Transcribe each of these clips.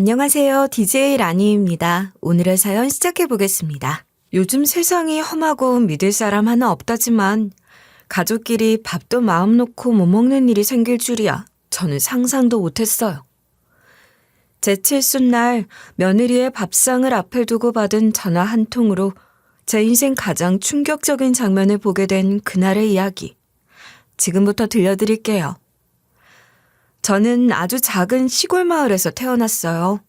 안녕하세요. DJ 라니입니다. 오늘의 사연 시작해 보겠습니다. 요즘 세상이 험하고 믿을 사람 하나 없다지만 가족끼리 밥도 마음 놓고 못 먹는 일이 생길 줄이야 저는 상상도 못했어요. 제 칠순날 며느리의 밥상을 앞에 두고 받은 전화 한 통으로 제 인생 가장 충격적인 장면을 보게 된 그날의 이야기. 지금부터 들려드릴게요. 저는 아주 작은 시골 마을에서 태어났어요.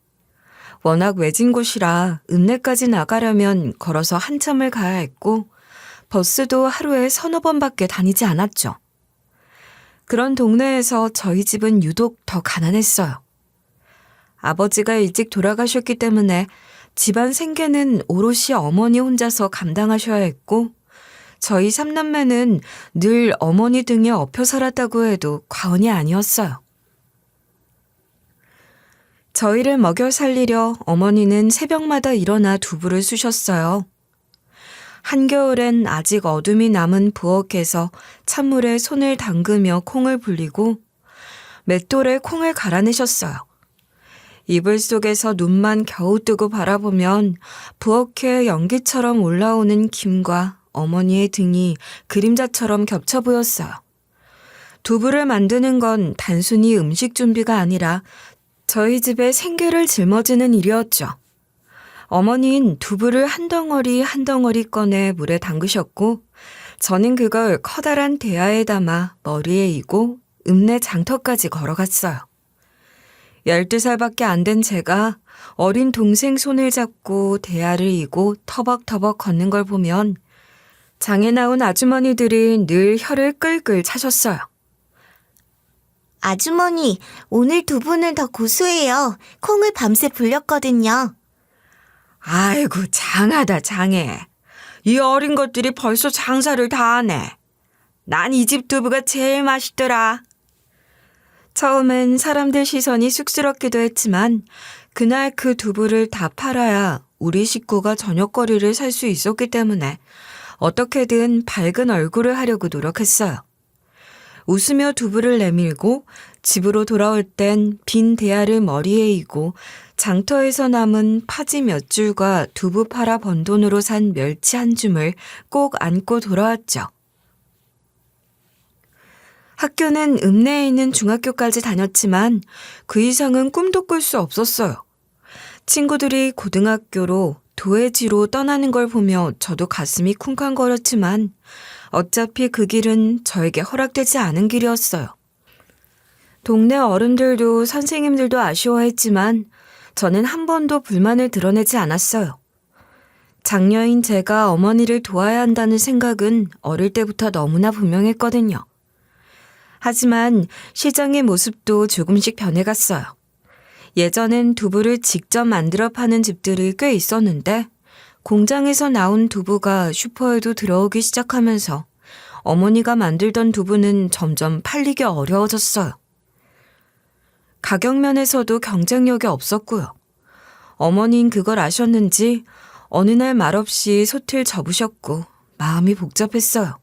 워낙 외진 곳이라 읍내까지 나가려면 걸어서 한참을 가야 했고 버스도 하루에 서너 번밖에 다니지 않았죠. 그런 동네에서 저희 집은 유독 더 가난했어요. 아버지가 일찍 돌아가셨기 때문에 집안 생계는 오롯이 어머니 혼자서 감당하셔야 했고 저희 삼남매는 늘 어머니 등에 엎여 살았다고 해도 과언이 아니었어요. 저희를 먹여 살리려 어머니는 새벽마다 일어나 두부를 쑤셨어요. 한겨울엔 아직 어둠이 남은 부엌에서 찬물에 손을 담그며 콩을 불리고 맷돌에 콩을 갈아내셨어요. 이불 속에서 눈만 겨우 뜨고 바라보면 부엌에 연기처럼 올라오는 김과 어머니의 등이 그림자처럼 겹쳐 보였어요. 두부를 만드는 건 단순히 음식 준비가 아니라 저희 집에 생계를 짊어지는 일이었죠. 어머니는 두부를 한 덩어리 한 덩어리 꺼내 물에 담그셨고 저는 그걸 커다란 대야에 담아 머리에 이고 읍내 장터까지 걸어갔어요. 12살밖에 안 된 제가 어린 동생 손을 잡고 대야를 이고 터벅터벅 걷는 걸 보면 장에 나온 아주머니들이 늘 혀를 끌끌 차셨어요. 아주머니, 오늘 두부는 더 고소해요. 콩을 밤새 불렸거든요. 아이고 장하다 장해. 이 어린 것들이 벌써 장사를 다 하네. 난 이 집 두부가 제일 맛있더라. 처음엔 사람들 시선이 쑥스럽기도 했지만 그날 그 두부를 다 팔아야 우리 식구가 저녁거리를 살 수 있었기 때문에 어떻게든 밝은 얼굴을 하려고 노력했어요. 웃으며 두부를 내밀고 집으로 돌아올 땐 빈 대야를 머리에 이고 장터에서 남은 파지 몇 줄과 두부 팔아 번 돈으로 산 멸치 한 줌을 꼭 안고 돌아왔죠. 학교는 읍내에 있는 중학교까지 다녔지만 그 이상은 꿈도 꿀 수 없었어요. 친구들이 고등학교로 도예지로 떠나는 걸 보며 저도 가슴이 쿵쾅거렸지만 어차피 그 길은 저에게 허락되지 않은 길이었어요. 동네 어른들도 선생님들도 아쉬워했지만 저는 한 번도 불만을 드러내지 않았어요. 장녀인 제가 어머니를 도와야 한다는 생각은 어릴 때부터 너무나 분명했거든요. 하지만 시장의 모습도 조금씩 변해갔어요. 예전엔 두부를 직접 만들어 파는 집들이 꽤 있었는데 공장에서 나온 두부가 슈퍼에도 들어오기 시작하면서 어머니가 만들던 두부는 점점 팔리기 어려워졌어요. 가격면에서도 경쟁력이 없었고요. 어머니는 그걸 아셨는지 어느 날 말없이 솥을 접으셨고 마음이 복잡했어요.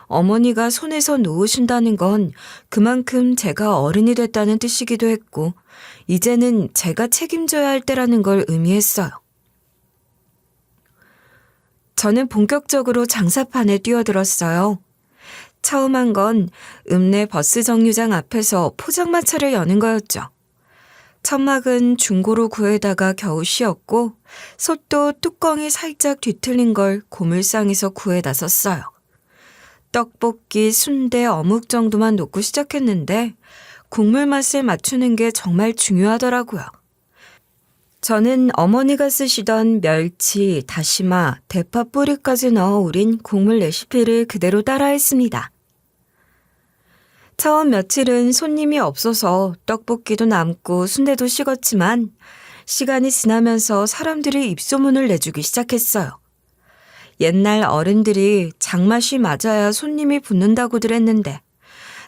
어머니가 손에서 놓으신다는 건 그만큼 제가 어른이 됐다는 뜻이기도 했고 이제는 제가 책임져야 할 때라는 걸 의미했어요. 저는 본격적으로 장사판에 뛰어들었어요. 처음 한 건 읍내 버스 정류장 앞에서 포장마차를 여는 거였죠. 천막은 중고로 구해다가 겨우 씌었고 솥도 뚜껑이 살짝 뒤틀린 걸 고물상에서 구해다 썼어요. 떡볶이, 순대, 어묵 정도만 놓고 시작했는데 국물 맛을 맞추는 게 정말 중요하더라고요. 저는 어머니가 쓰시던 멸치, 다시마, 대파 뿌리까지 넣어 우린 국물 레시피를 그대로 따라했습니다. 처음 며칠은 손님이 없어서 떡볶이도 남고 순대도 식었지만 시간이 지나면서 사람들이 입소문을 내주기 시작했어요. 옛날 어른들이 장맛이 맞아야 손님이 붙는다고들 했는데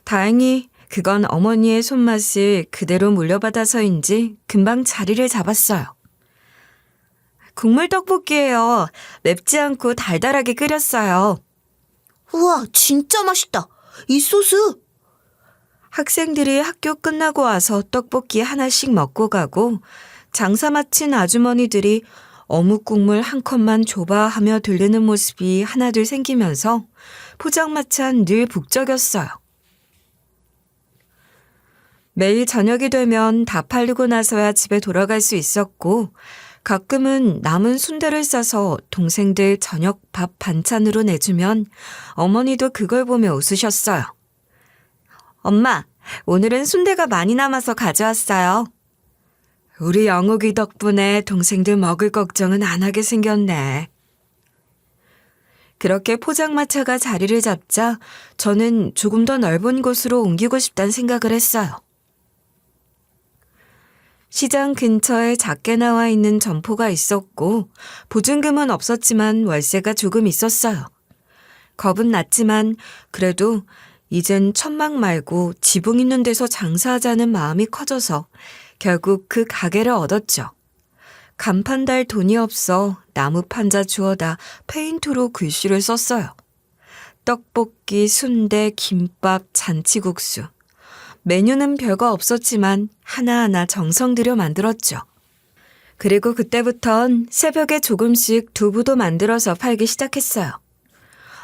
다행히 그건 어머니의 손맛을 그대로 물려받아서인지 금방 자리를 잡았어요. 국물 떡볶이예요. 맵지 않고 달달하게 끓였어요. 우와, 진짜 맛있다. 이 소스. 학생들이 학교 끝나고 와서 떡볶이 하나씩 먹고 가고 장사 마친 아주머니들이 어묵 국물 한 컵만 줘봐 하며 들르는 모습이 하나둘 생기면서 포장마차는 늘 북적였어요. 매일 저녁이 되면 다 팔리고 나서야 집에 돌아갈 수 있었고 가끔은 남은 순대를 싸서 동생들 저녁 밥 반찬으로 내주면 어머니도 그걸 보며 웃으셨어요. 엄마, 오늘은 순대가 많이 남아서 가져왔어요. 우리 영욱이 덕분에 동생들 먹을 걱정은 안 하게 생겼네. 그렇게 포장마차가 자리를 잡자 저는 조금 더 넓은 곳으로 옮기고 싶다는 생각을 했어요. 시장 근처에 작게 나와 있는 점포가 있었고 보증금은 없었지만 월세가 조금 있었어요. 겁은 났지만 그래도 이젠 천막 말고 지붕 있는 데서 장사하자는 마음이 커져서 결국 그 가게를 얻었죠. 간판 달 돈이 없어 나무 판자 주워다 페인트로 글씨를 썼어요. 떡볶이, 순대, 김밥, 잔치국수. 메뉴는 별거 없었지만 하나하나 정성 들여 만들었죠. 그리고 그때부턴 새벽에 조금씩 두부도 만들어서 팔기 시작했어요.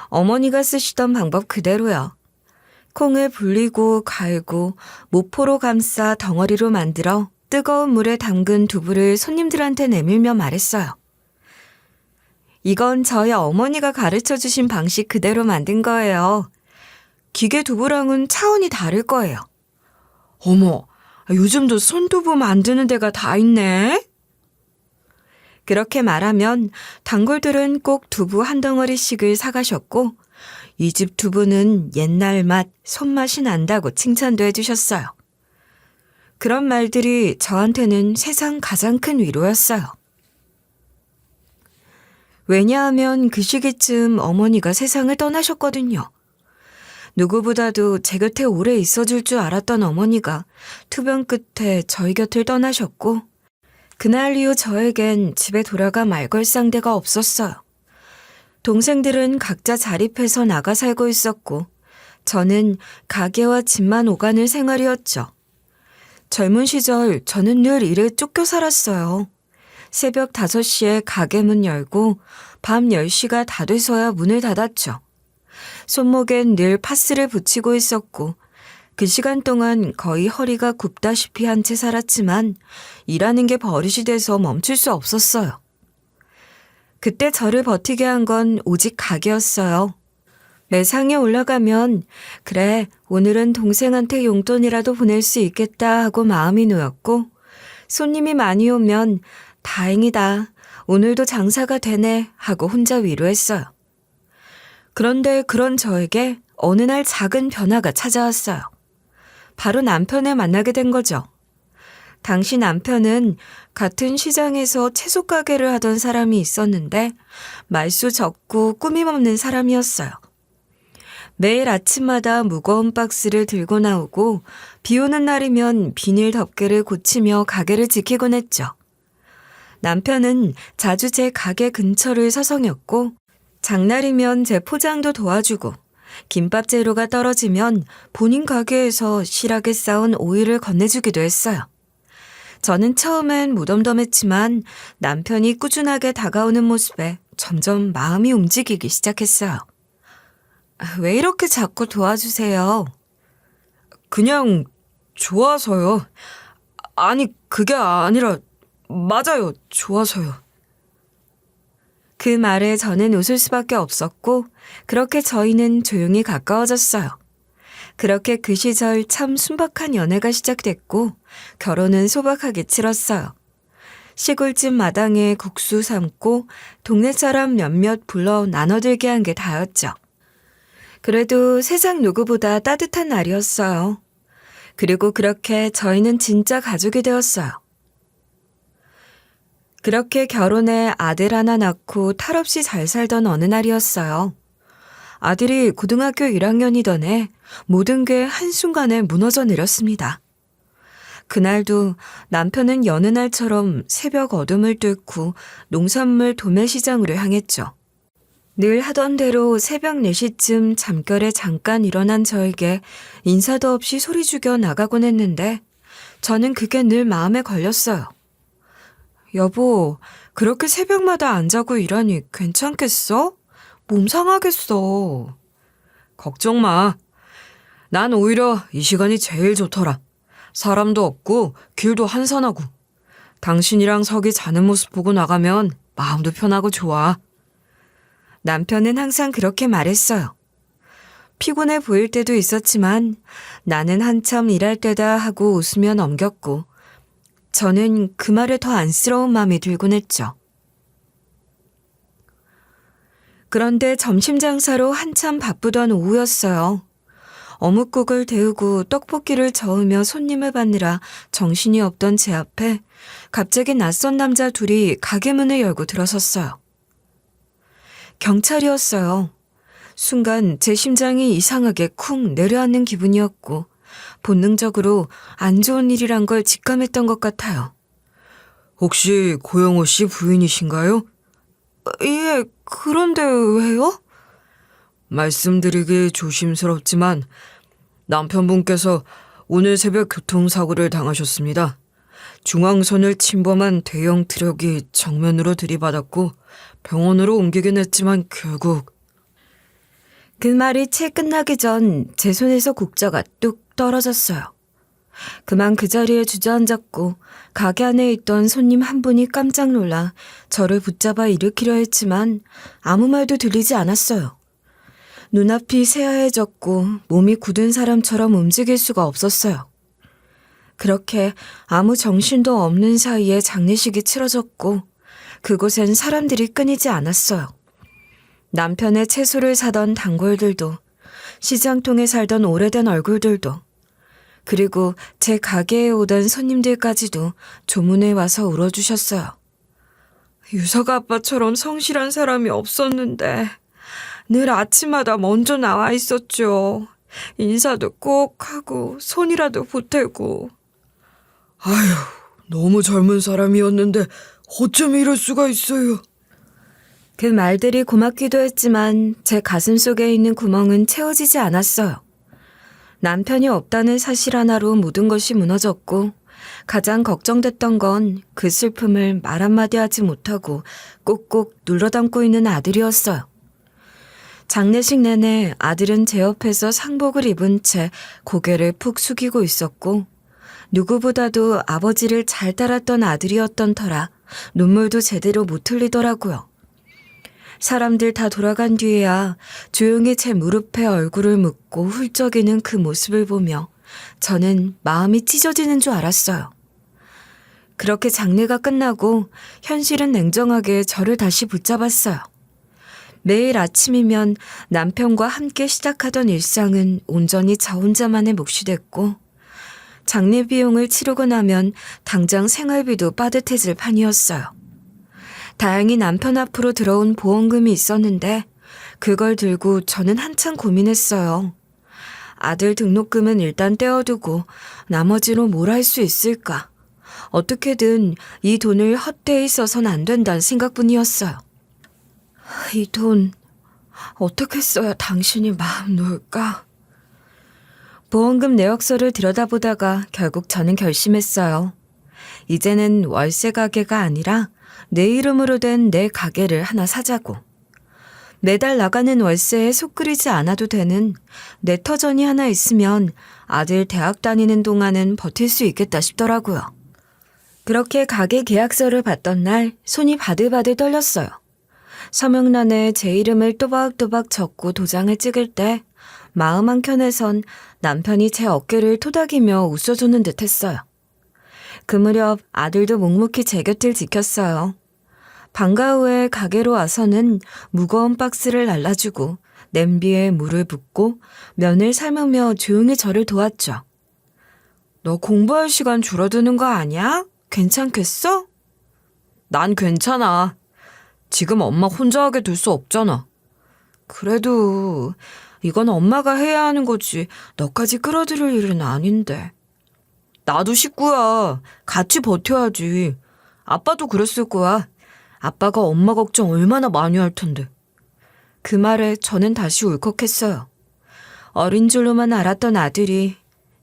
어머니가 쓰시던 방법 그대로요. 콩을 불리고 갈고 모포로 감싸 덩어리로 만들어 뜨거운 물에 담근 두부를 손님들한테 내밀며 말했어요. 이건 저희 어머니가 가르쳐 주신 방식 그대로 만든 거예요. 기계 두부랑은 차원이 다를 거예요. 어머, 요즘도 손두부 만드는 데가 다 있네? 그렇게 말하면 단골들은 꼭 두부 한 덩어리씩을 사가셨고 이 집 두부는 옛날 맛, 손맛이 난다고 칭찬도 해주셨어요. 그런 말들이 저한테는 세상 가장 큰 위로였어요. 왜냐하면 그 시기쯤 어머니가 세상을 떠나셨거든요. 누구보다도 제 곁에 오래 있어줄 줄 알았던 어머니가 투병 끝에 저희 곁을 떠나셨고 그날 이후 저에겐 집에 돌아가 말 걸 상대가 없었어요. 동생들은 각자 자립해서 나가 살고 있었고 저는 가게와 집만 오가는 생활이었죠. 젊은 시절 저는 늘 일에 쫓겨 살았어요. 새벽 5시에 가게 문 열고 밤 10시가 다 돼서야 문을 닫았죠. 손목엔 늘 파스를 붙이고 있었고 그 시간 동안 거의 허리가 굽다시피 한 채 살았지만 일하는 게 버릇이 돼서 멈출 수 없었어요. 그때 저를 버티게 한 건 오직 가게였어요. 매상에 올라가면 그래 오늘은 동생한테 용돈이라도 보낼 수 있겠다 하고 마음이 놓였고 손님이 많이 오면 다행이다 오늘도 장사가 되네 하고 혼자 위로했어요. 그런데 그런 저에게 어느 날 작은 변화가 찾아왔어요. 바로 남편을 만나게 된 거죠. 당시 남편은 같은 시장에서 채소 가게를 하던 사람이 있었는데 말수 적고 꾸밈 없는 사람이었어요. 매일 아침마다 무거운 박스를 들고 나오고 비 오는 날이면 비닐 덮개를 고치며 가게를 지키곤 했죠. 남편은 자주 제 가게 근처를 서성였고 장날이면 제 포장도 도와주고 김밥 재료가 떨어지면 본인 가게에서 실하게 쌓은 오일을 건네주기도 했어요. 저는 처음엔 무덤덤했지만 남편이 꾸준하게 다가오는 모습에 점점 마음이 움직이기 시작했어요. 왜 이렇게 자꾸 도와주세요? 그냥 좋아서요. 아니, 그게 아니라 맞아요. 좋아서요. 그 말에 저는 웃을 수밖에 없었고 그렇게 저희는 조용히 가까워졌어요. 그렇게 그 시절 참 순박한 연애가 시작됐고 결혼은 소박하게 치렀어요. 시골집 마당에 국수 삶고 동네 사람 몇몇 불러 나눠들게 한 게 다였죠. 그래도 세상 누구보다 따뜻한 날이었어요. 그리고 그렇게 저희는 진짜 가족이 되었어요. 그렇게 결혼해 아들 하나 낳고 탈없이 잘 살던 어느 날이었어요. 아들이 고등학교 1학년이던 해 모든 게 한순간에 무너져 내렸습니다. 그날도 남편은 여느 날처럼 새벽 어둠을 뚫고 농산물 도매시장으로 향했죠. 늘 하던 대로 새벽 4시쯤 잠결에 잠깐 일어난 저에게 인사도 없이 소리 죽여 나가곤 했는데 저는 그게 늘 마음에 걸렸어요. 여보, 그렇게 새벽마다 안 자고 일하니 괜찮겠어? 몸 상하겠어. 걱정 마. 난 오히려 이 시간이 제일 좋더라. 사람도 없고 길도 한산하고. 당신이랑 석이 자는 모습 보고 나가면 마음도 편하고 좋아. 남편은 항상 그렇게 말했어요. 피곤해 보일 때도 있었지만 나는 한참 일할 때다 하고 웃으며 넘겼고 저는 그 말에 더 안쓰러운 마음이 들곤 했죠. 그런데 점심 장사로 한참 바쁘던 오후였어요. 어묵국을 데우고 떡볶이를 저으며 손님을 받느라 정신이 없던 제 앞에 갑자기 낯선 남자 둘이 가게 문을 열고 들어섰어요. 경찰이었어요. 순간 제 심장이 이상하게 쿵 내려앉는 기분이었고 본능적으로 안 좋은 일이란 걸 직감했던 것 같아요. 혹시 고영호 씨 부인이신가요? 예, 그런데 왜요? 말씀드리기 조심스럽지만 남편분께서 오늘 새벽 교통사고를 당하셨습니다. 중앙선을 침범한 대형 트럭이 정면으로 들이받았고 병원으로 옮기긴 했지만 결국 그 말이 채 끝나기 전 제 손에서 국자가 뚝 떨어졌어요. 그만 그 자리에 주저앉았고 가게 안에 있던 손님 한 분이 깜짝 놀라 저를 붙잡아 일으키려 했지만 아무 말도 들리지 않았어요. 눈앞이 새하얘졌고 몸이 굳은 사람처럼 움직일 수가 없었어요. 그렇게 아무 정신도 없는 사이에 장례식이 치러졌고 그곳엔 사람들이 끊이지 않았어요. 남편의 채소를 사던 단골들도 시장통에 살던 오래된 얼굴들도 그리고 제 가게에 오던 손님들까지도 조문에 와서 울어주셨어요. 유석 아빠처럼 성실한 사람이 없었는데 늘 아침마다 먼저 나와 있었죠. 인사도 꼭 하고 손이라도 보태고. 아휴, 너무 젊은 사람이었는데 어쩜 이럴 수가 있어요. 그 말들이 고맙기도 했지만 제 가슴 속에 있는 구멍은 채워지지 않았어요. 남편이 없다는 사실 하나로 모든 것이 무너졌고 가장 걱정됐던 건 그 슬픔을 말 한마디 하지 못하고 꼭꼭 눌러 담고 있는 아들이었어요. 장례식 내내 아들은 제 옆에서 상복을 입은 채 고개를 푹 숙이고 있었고 누구보다도 아버지를 잘 따랐던 아들이었던 터라 눈물도 제대로 못 흘리더라고요. 사람들 다 돌아간 뒤에야 조용히 제 무릎에 얼굴을 묻고 훌쩍이는 그 모습을 보며 저는 마음이 찢어지는 줄 알았어요. 그렇게 장례가 끝나고 현실은 냉정하게 저를 다시 붙잡았어요. 매일 아침이면 남편과 함께 시작하던 일상은 온전히 저 혼자만의 몫이 됐고 장례 비용을 치르고 나면 당장 생활비도 빠듯해질 판이었어요. 다행히 남편 앞으로 들어온 보험금이 있었는데 그걸 들고 저는 한참 고민했어요. 아들 등록금은 일단 떼어두고 나머지로 뭘 할 수 있을까? 어떻게든 이 돈을 헛되이 써선 안 된다는 생각뿐이었어요. 이 돈 어떻게 써야 당신이 마음 놓을까? 보험금 내역서를 들여다보다가 결국 저는 결심했어요. 이제는 월세 가게가 아니라 내 이름으로 된 내 가게를 하나 사자고. 매달 나가는 월세에 속 끓이지 않아도 되는 내 터전이 하나 있으면 아들 대학 다니는 동안은 버틸 수 있겠다 싶더라고요. 그렇게 가게 계약서를 받던 날 손이 바들바들 떨렸어요. 서명란에 제 이름을 또박또박 적고 도장을 찍을 때 마음 한켠에선 남편이 제 어깨를 토닥이며 웃어주는 듯 했어요. 그 무렵 아들도 묵묵히 제 곁을 지켰어요. 방과 후에 가게로 와서는 무거운 박스를 날라주고 냄비에 물을 붓고 면을 삶으며 조용히 저를 도왔죠. 너 공부할 시간 줄어드는 거 아니야? 괜찮겠어? 난 괜찮아. 지금 엄마 혼자 하게 둘 수 없잖아. 그래도 이건 엄마가 해야 하는 거지 너까지 끌어들일 일은 아닌데. 나도 식구야. 같이 버텨야지. 아빠도 그랬을 거야. 아빠가 엄마 걱정 얼마나 많이 할 텐데. 그 말에 저는 다시 울컥했어요. 어린 줄로만 알았던 아들이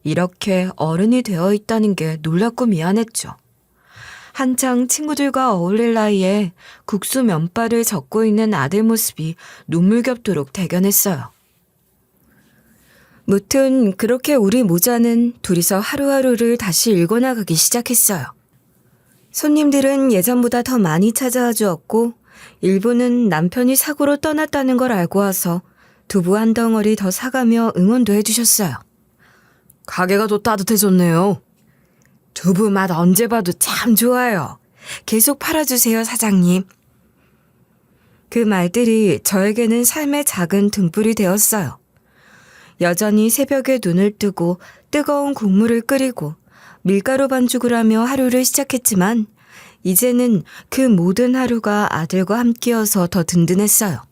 이렇게 어른이 되어 있다는 게 놀랍고 미안했죠. 한창 친구들과 어울릴 나이에 국수 면발을 적고 있는 아들 모습이 눈물겹도록 대견했어요. 무튼 그렇게 우리 모자는 둘이서 하루하루를 다시 읽어나가기 시작했어요. 손님들은 예전보다 더 많이 찾아와 주었고 일부는 남편이 사고로 떠났다는 걸 알고 와서 두부 한 덩어리 더 사가며 응원도 해주셨어요. 가게가 더 따뜻해졌네요. 두부 맛 언제 봐도 참 좋아요. 계속 팔아주세요, 사장님. 그 말들이 저에게는 삶의 작은 등불이 되었어요. 여전히 새벽에 눈을 뜨고 뜨거운 국물을 끓이고 밀가루 반죽을 하며 하루를 시작했지만 이제는 그 모든 하루가 아들과 함께여서 더 든든했어요.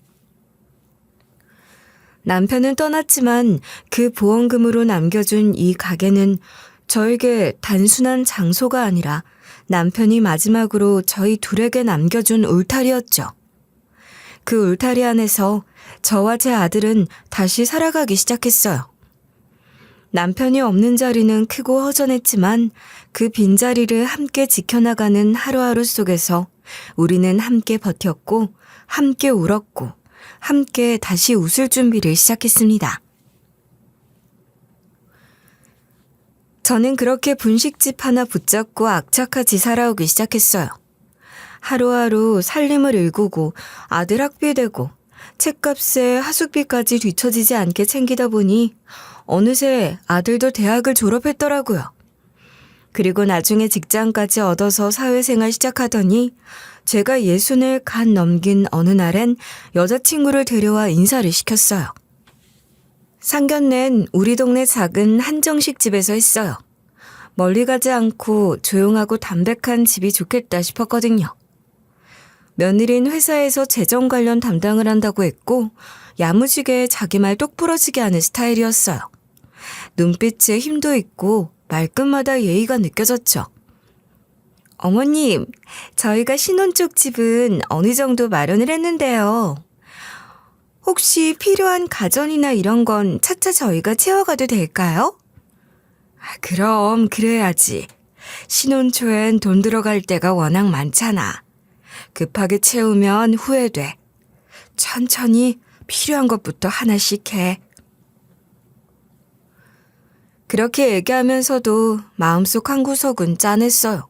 남편은 떠났지만 그 보험금으로 남겨준 이 가게는 저에게 단순한 장소가 아니라 남편이 마지막으로 저희 둘에게 남겨준 울타리였죠. 그 울타리 안에서 저와 제 아들은 다시 살아가기 시작했어요. 남편이 없는 자리는 크고 허전했지만 그 빈자리를 함께 지켜나가는 하루하루 속에서 우리는 함께 버텼고 함께 울었고 함께 다시 웃을 준비를 시작했습니다. 저는 그렇게 분식집 하나 붙잡고 악착같이 살아오기 시작했어요. 하루하루 살림을 일구고 아들 학비 대고 책값에 하숙비까지 뒤처지지 않게 챙기다 보니 어느새 아들도 대학을 졸업했더라고요. 그리고 나중에 직장까지 얻어서 사회생활 시작하더니 제가 60을 간 넘긴 어느 날엔 여자친구를 데려와 인사를 시켰어요. 상견례는 우리 동네 작은 한정식 집에서 했어요. 멀리 가지 않고 조용하고 담백한 집이 좋겠다 싶었거든요. 며느리는 회사에서 재정 관련 담당을 한다고 했고 야무지게 자기 말 똑부러지게 하는 스타일이었어요. 눈빛에 힘도 있고 말끝마다 예의가 느껴졌죠. 어머님, 저희가 신혼 쪽 집은 어느 정도 마련을 했는데요. 혹시 필요한 가전이나 이런 건 차차 저희가 채워가도 될까요? 그럼 그래야지. 신혼 초엔 돈 들어갈 때가 워낙 많잖아. 급하게 채우면 후회돼. 천천히 필요한 것부터 하나씩 해. 그렇게 얘기하면서도 마음속 한구석은 짠했어요.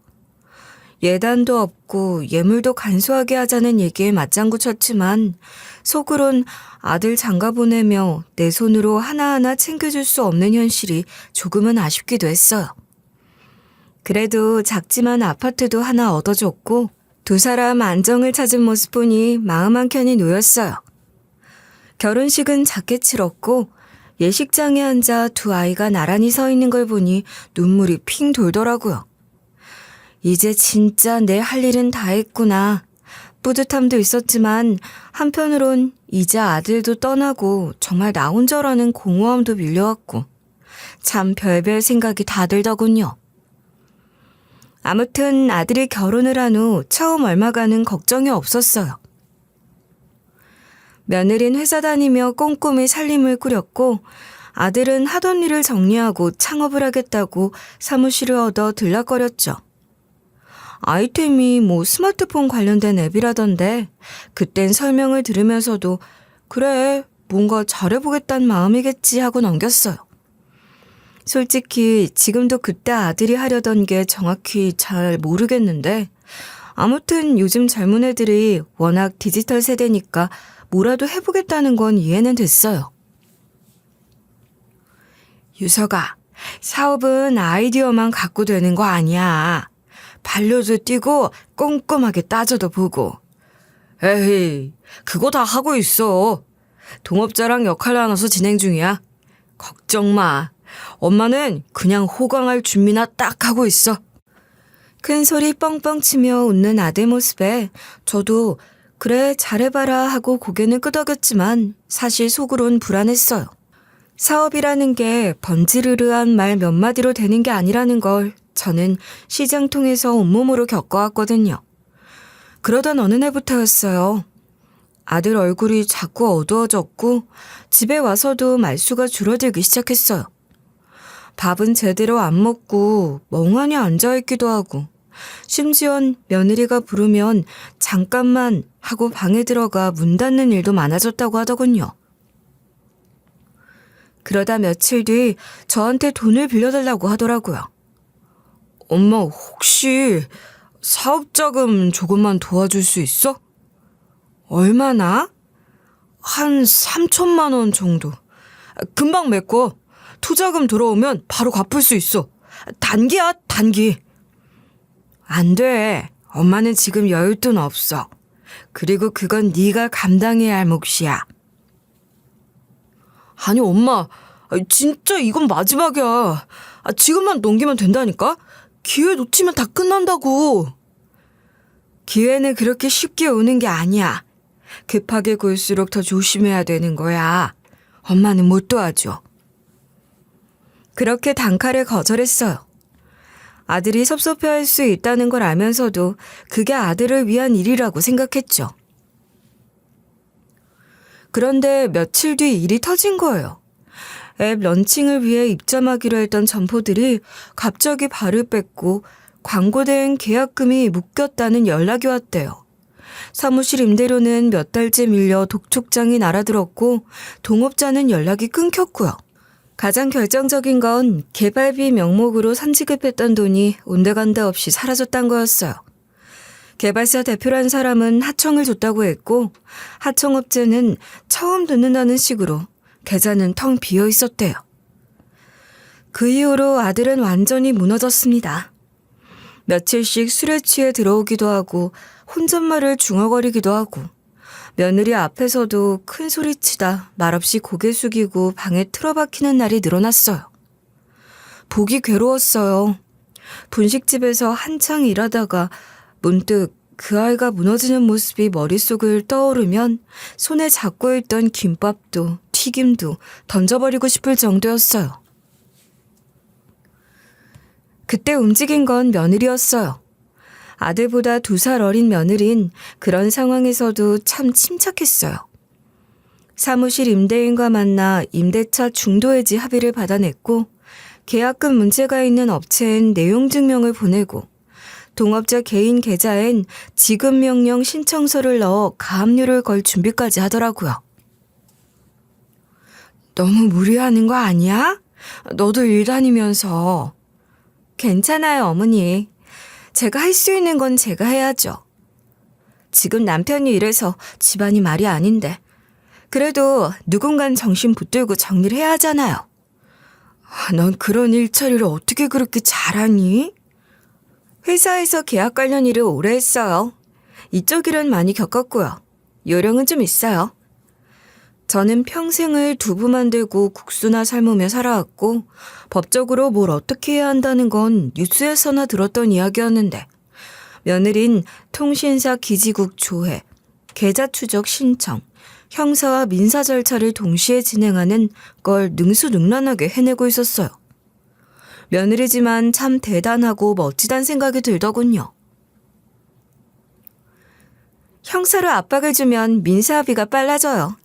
예단도 없고 예물도 간소하게 하자는 얘기에 맞장구 쳤지만 속으론 아들 장가 보내며 내 손으로 하나하나 챙겨줄 수 없는 현실이 조금은 아쉽기도 했어요. 그래도 작지만 아파트도 하나 얻어줬고 두 사람 안정을 찾은 모습 보니 마음 한켠이 놓였어요. 결혼식은 작게 치렀고 예식장에 앉아 두 아이가 나란히 서 있는 걸 보니 눈물이 핑 돌더라고요. 이제 진짜 내 할 일은 다 했구나. 뿌듯함도 있었지만 한편으론 이제 아들도 떠나고 정말 나 혼자라는 공허함도 밀려왔고 참 별별 생각이 다 들더군요. 아무튼 아들이 결혼을 한 후 처음 얼마간은 걱정이 없었어요. 며느린 회사 다니며 꼼꼼히 살림을 꾸렸고 아들은 하던 일을 정리하고 창업을 하겠다고 사무실을 얻어 들락거렸죠. 아이템이 스마트폰 관련된 앱이라던데 그땐 설명을 들으면서도 그래 뭔가 잘해보겠다는 마음이겠지 하고 넘겼어요. 솔직히 지금도 그때 아들이 하려던 게 정확히 잘 모르겠는데 아무튼 요즘 젊은 애들이 워낙 디지털 세대니까 뭐라도 해보겠다는 건 이해는 됐어요. 유서가, 사업은 아이디어만 갖고 되는 거 아니야. 발로도 뛰고 꼼꼼하게 따져도 보고. 에이, 그거 다 하고 있어. 동업자랑 역할 나눠서 진행 중이야. 걱정 마. 엄마는 그냥 호강할 준비나 딱 하고 있어. 큰 소리 뻥뻥 치며 웃는 아들 모습에 저도 그래 잘해봐라 하고 고개는 끄덕였지만 사실 속으론 불안했어요. 사업이라는 게 번지르르한 말 몇 마디로 되는 게 아니라는 걸 저는 시장통에서 온몸으로 겪어왔거든요. 그러던 어느 날부터였어요. 아들 얼굴이 자꾸 어두워졌고 집에 와서도 말수가 줄어들기 시작했어요. 밥은 제대로 안 먹고 멍하니 앉아있기도 하고 심지어는 며느리가 부르면 잠깐만 하고 방에 들어가 문 닫는 일도 많아졌다고 하더군요. 그러다 며칠 뒤 저한테 돈을 빌려달라고 하더라고요. 엄마 혹시 사업자금 조금만 도와줄 수 있어? 얼마나? 한 3천만 원 정도. 금방 메꿔. 투자금 들어오면 바로 갚을 수 있어. 단기야, 단기. 안 돼. 엄마는 지금 여윳돈 없어. 그리고 그건 네가 감당해야 할 몫이야. 아니 엄마, 진짜 이건 마지막이야. 지금만 넘기면 된다니까? 기회 놓치면 다 끝난다고. 기회는 그렇게 쉽게 오는 게 아니야. 급하게 굴수록 더 조심해야 되는 거야. 엄마는 못 도와줘. 그렇게 단칼에 거절했어요. 아들이 섭섭해할 수 있다는 걸 알면서도 그게 아들을 위한 일이라고 생각했죠. 그런데 며칠 뒤 일이 터진 거예요. 앱 런칭을 위해 입점하기로 했던 점포들이 갑자기 발을 뺐고 광고된 계약금이 묶였다는 연락이 왔대요. 사무실 임대료는 몇 달째 밀려 독촉장이 날아들었고 동업자는 연락이 끊겼고요. 가장 결정적인 건 개발비 명목으로 선지급했던 돈이 온데간데 없이 사라졌단 거였어요. 개발사 대표란 사람은 하청을 줬다고 했고 하청업체는 처음 듣는다는 식으로 계좌는 텅 비어 있었대요. 그 이후로 아들은 완전히 무너졌습니다. 며칠씩 술에 취해 들어오기도 하고 혼잣말을 중얼거리기도 하고 며느리 앞에서도 큰 소리치다 말없이 고개 숙이고 방에 틀어박히는 날이 늘어났어요. 보기 괴로웠어요. 분식집에서 한창 일하다가 문득 그 아이가 무너지는 모습이 머릿속을 떠오르면 손에 잡고 있던 김밥도 튀김도 던져버리고 싶을 정도였어요. 그때 움직인 건 며느리였어요. 아들보다 2살 어린 며느린 그런 상황에서도 참 침착했어요. 사무실 임대인과 만나 임대차 중도해지 합의를 받아냈고 계약금 문제가 있는 업체엔 내용 증명을 보내고 동업자 개인 계좌엔 지급 명령 신청서를 넣어 가압류를 걸 준비까지 하더라고요. 너무 무리하는 거 아니야? 너도 일 다니면서. 괜찮아요, 어머니. 제가 할 수 있는 건 제가 해야죠. 지금 남편이 이래서 집안이 말이 아닌데. 그래도 누군간 정신 붙들고 정리를 해야 하잖아요. 넌 그런 일처리를 어떻게 그렇게 잘하니? 회사에서 계약 관련 일을 오래 했어요. 이쪽 일은 많이 겪었고요. 요령은 좀 있어요. 저는 평생을 두부 만들고 국수나 삶으며 살아왔고 법적으로 뭘 어떻게 해야 한다는 건 뉴스에서나 들었던 이야기였는데 며느린 통신사 기지국 조회, 계좌 추적 신청, 형사와 민사 절차를 동시에 진행하는 걸 능수능란하게 해내고 있었어요. 며느리지만 참 대단하고 멋지단 생각이 들더군요. 형사로 압박을 주면 민사합의가 빨라져요.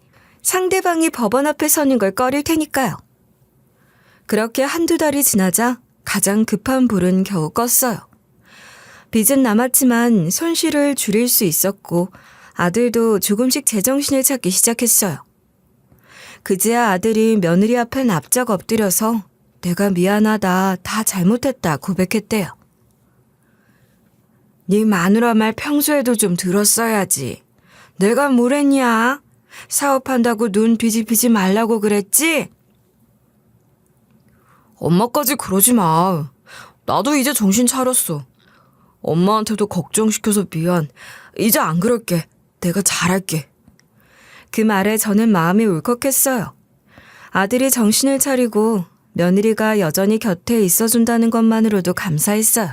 상대방이 법원 앞에 서는 걸 꺼릴 테니까요. 그렇게 1-2달이 지나자 가장 급한 불은 겨우 껐어요. 빚은 남았지만 손실을 줄일 수 있었고 아들도 조금씩 제정신을 찾기 시작했어요. 그제야 아들이 며느리 앞에 납작 엎드려서 내가 미안하다, 다 잘못했다 고백했대요. 네 마누라 말 평소에도 좀 들었어야지. 내가 뭘 했냐? 사업한다고 눈 비집히지 말라고 그랬지? 엄마까지 그러지 마. 나도 이제 정신 차렸어. 엄마한테도 걱정시켜서 미안. 이제 안 그럴게. 내가 잘할게. 그 말에 저는 마음이 울컥했어요. 아들이 정신을 차리고 며느리가 여전히 곁에 있어준다는 것만으로도 감사했어요.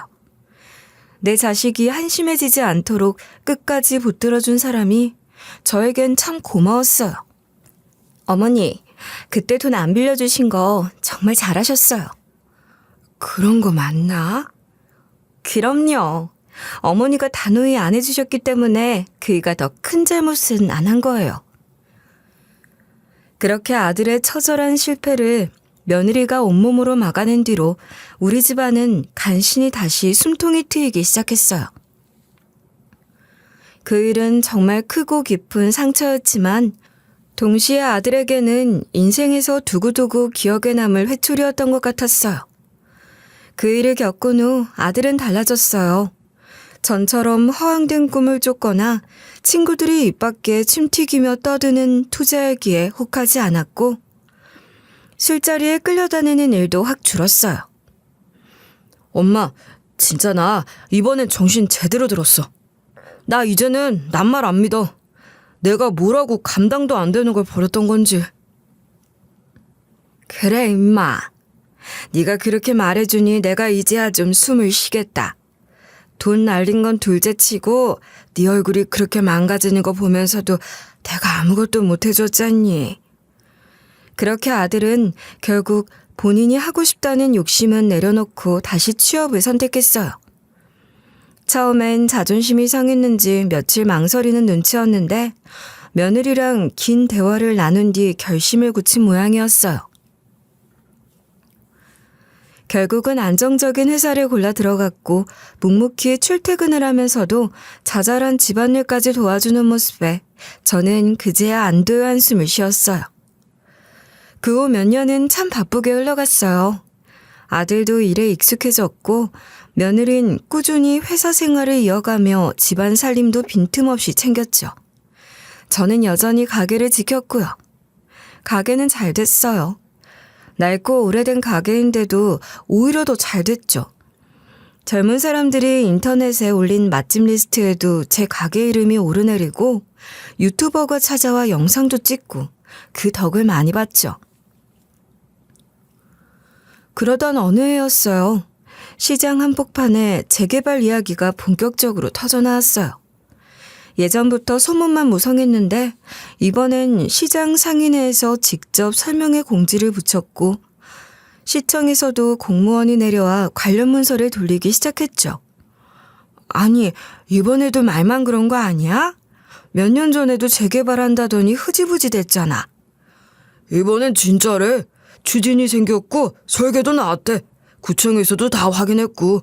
내 자식이 한심해지지 않도록 끝까지 붙들어준 사람이 저에겐 참 고마웠어요. 어머니, 그때 돈 안 빌려주신 거 정말 잘하셨어요. 그런 거 맞나? 그럼요. 어머니가 단호히 안 해주셨기 때문에 그이가 더 큰 잘못은 안 한 거예요. 그렇게 아들의 처절한 실패를 며느리가 온몸으로 막아낸 뒤로 우리 집안은 간신히 다시 숨통이 트이기 시작했어요. 그 일은 정말 크고 깊은 상처였지만 동시에 아들에게는 인생에서 두고두고 기억에 남을 회초리였던 것 같았어요. 그 일을 겪은 후 아들은 달라졌어요. 전처럼 허황된 꿈을 쫓거나 친구들이 입 밖에 침 튀기며 떠드는 투자일기에 혹하지 않았고 술자리에 끌려다니는 일도 확 줄었어요. 엄마, 진짜 나 이번엔 정신 제대로 들었어. 나 이제는 남 말 안 믿어. 내가 뭐라고 감당도 안 되는 걸 버렸던 건지. 그래 임마. 네가 그렇게 말해주니 내가 이제야 좀 숨을 쉬겠다. 돈 날린 건 둘째치고 네 얼굴이 그렇게 망가지는 거 보면서도 내가 아무것도 못 해줬잖니. 그렇게 아들은 결국 본인이 하고 싶다는 욕심은 내려놓고 다시 취업을 선택했어요. 처음엔 자존심이 상했는지 며칠 망설이는 눈치였는데 며느리랑 긴 대화를 나눈 뒤 결심을 굳힌 모양이었어요. 결국은 안정적인 회사를 골라 들어갔고 묵묵히 출퇴근을 하면서도 자잘한 집안일까지 도와주는 모습에 저는 그제야 안도의 한숨을 쉬었어요. 그 후 몇 년은 참 바쁘게 흘러갔어요. 아들도 일에 익숙해졌고 며느린 꾸준히 회사 생활을 이어가며 집안 살림도 빈틈없이 챙겼죠. 저는 여전히 가게를 지켰고요. 가게는 잘 됐어요. 낡고 오래된 가게인데도 오히려 더 잘 됐죠. 젊은 사람들이 인터넷에 올린 맛집 리스트에도 제 가게 이름이 오르내리고 유튜버가 찾아와 영상도 찍고 그 덕을 많이 봤죠. 그러던 어느 해였어요. 시장 한복판에 재개발 이야기가 본격적으로 터져나왔어요. 예전부터 소문만 무성했는데 이번엔 시장 상인회에서 직접 설명회 공지를 붙였고 시청에서도 공무원이 내려와 관련 문서를 돌리기 시작했죠. 아니, 이번에도 말만 그런 거 아니야? 몇 년 전에도 재개발한다더니 흐지부지 됐잖아. 이번엔 진짜래. 추진이 생겼고 설계도 나왔대. 구청에서도 다 확인했고.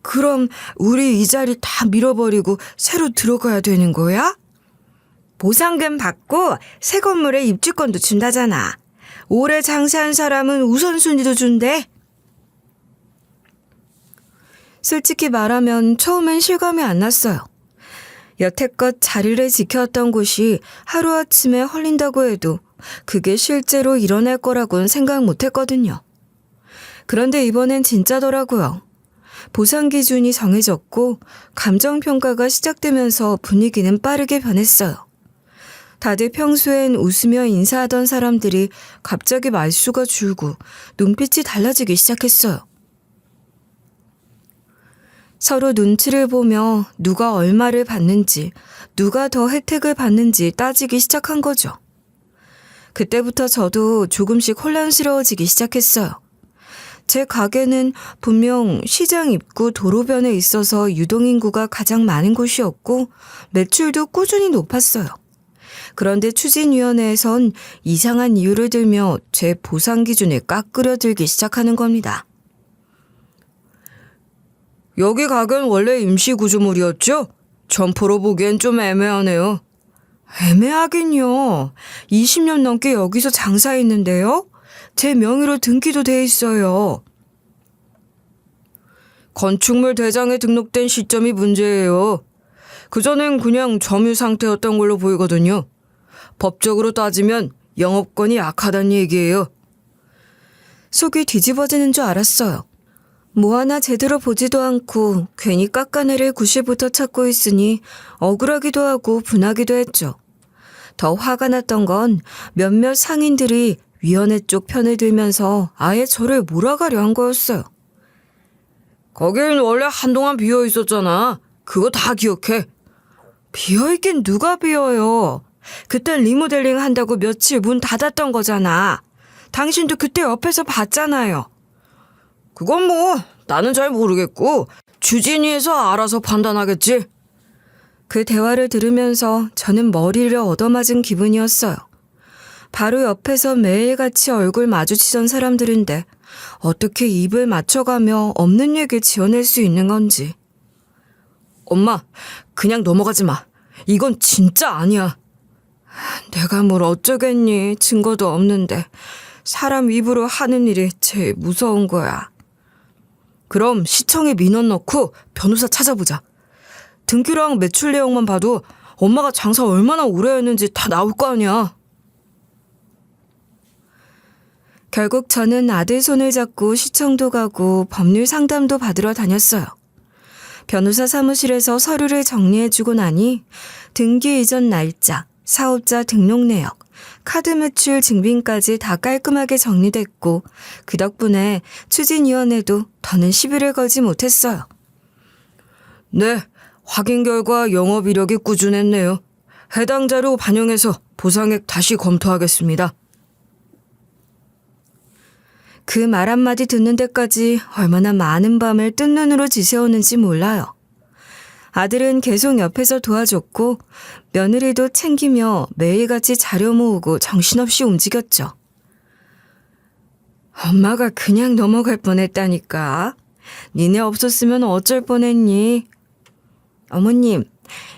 그럼 우리 이 자리 다 밀어버리고 새로 들어가야 되는 거야? 보상금 받고 새 건물에 입주권도 준다잖아. 오래 장사한 사람은 우선순위도 준대. 솔직히 말하면 처음엔 실감이 안 났어요. 여태껏 자리를 지켜왔던 곳이 하루아침에 헐린다고 해도 그게 실제로 일어날 거라고는 생각 못 했거든요. 그런데 이번엔 진짜더라고요. 보상 기준이 정해졌고 감정평가가 시작되면서 분위기는 빠르게 변했어요. 다들 평소엔 웃으며 인사하던 사람들이 갑자기 말수가 줄고 눈빛이 달라지기 시작했어요. 서로 눈치를 보며 누가 얼마를 받는지, 누가 더 혜택을 받는지 따지기 시작한 거죠. 그때부터 저도 조금씩 혼란스러워지기 시작했어요. 제 가게는 분명 시장 입구 도로변에 있어서 유동인구가 가장 많은 곳이었고 매출도 꾸준히 높았어요. 그런데 추진위원회에선 이상한 이유를 들며 제 보상 기준을 깎으려 들기 시작하는 겁니다. 여기 가게는 원래 임시구조물이었죠? 점포로 보기엔 좀 애매하네요. 애매하긴요. 20년 넘게 여기서 장사했는데요. 제 명의로 등기도 돼 있어요. 건축물 대장에 등록된 시점이 문제예요. 그전엔 그냥 점유 상태였던 걸로 보이거든요. 법적으로 따지면 영업권이 약하다는 얘기예요. 속이 뒤집어지는 줄 알았어요. 뭐 하나 제대로 보지도 않고 괜히 깎아내릴 구실부터 찾고 있으니 억울하기도 하고 분하기도 했죠. 더 화가 났던 건 몇몇 상인들이 위원회 쪽 편을 들면서 아예 저를 몰아가려 한 거였어요. 거긴 원래 한동안 비어 있었잖아. 그거 다 기억해. 비어있긴 누가 비어요. 그땐 리모델링 한다고 며칠 문 닫았던 거잖아. 당신도 그때 옆에서 봤잖아요. 그건 뭐 나는 잘 모르겠고 주진이에서 알아서 판단하겠지. 그 대화를 들으면서 저는 머리를 얻어맞은 기분이었어요. 바로 옆에서 매일같이 얼굴 마주치던 사람들인데 어떻게 입을 맞춰가며 없는 얘기 지어낼 수 있는 건지. 엄마, 그냥 넘어가지 마. 이건 진짜 아니야. 내가 뭘 어쩌겠니. 증거도 없는데. 사람 입으로 하는 일이 제일 무서운 거야. 그럼 시청에 민원 넣고 변호사 찾아보자. 등기랑 매출 내용만 봐도 엄마가 장사 얼마나 오래 했는지 다 나올 거 아니야. 결국 저는 아들 손을 잡고 시청도 가고 법률 상담도 받으러 다녔어요. 변호사 사무실에서 서류를 정리해주고 나니 등기 이전 날짜, 사업자 등록 내역, 카드 매출 증빙까지 다 깔끔하게 정리됐고 그 덕분에 추진위원회도 더는 시비를 걸지 못했어요. 네, 확인 결과 영업 이력이 꾸준했네요. 해당 자료 반영해서 보상액 다시 검토하겠습니다. 그 말 한마디 듣는 데까지 얼마나 많은 밤을 뜬 눈으로 지새웠는지 몰라요. 아들은 계속 옆에서 도와줬고 며느리도 챙기며 매일같이 자료 모으고 정신없이 움직였죠. 엄마가 그냥 넘어갈 뻔했다니까. 니네 없었으면 어쩔 뻔했니? 어머님,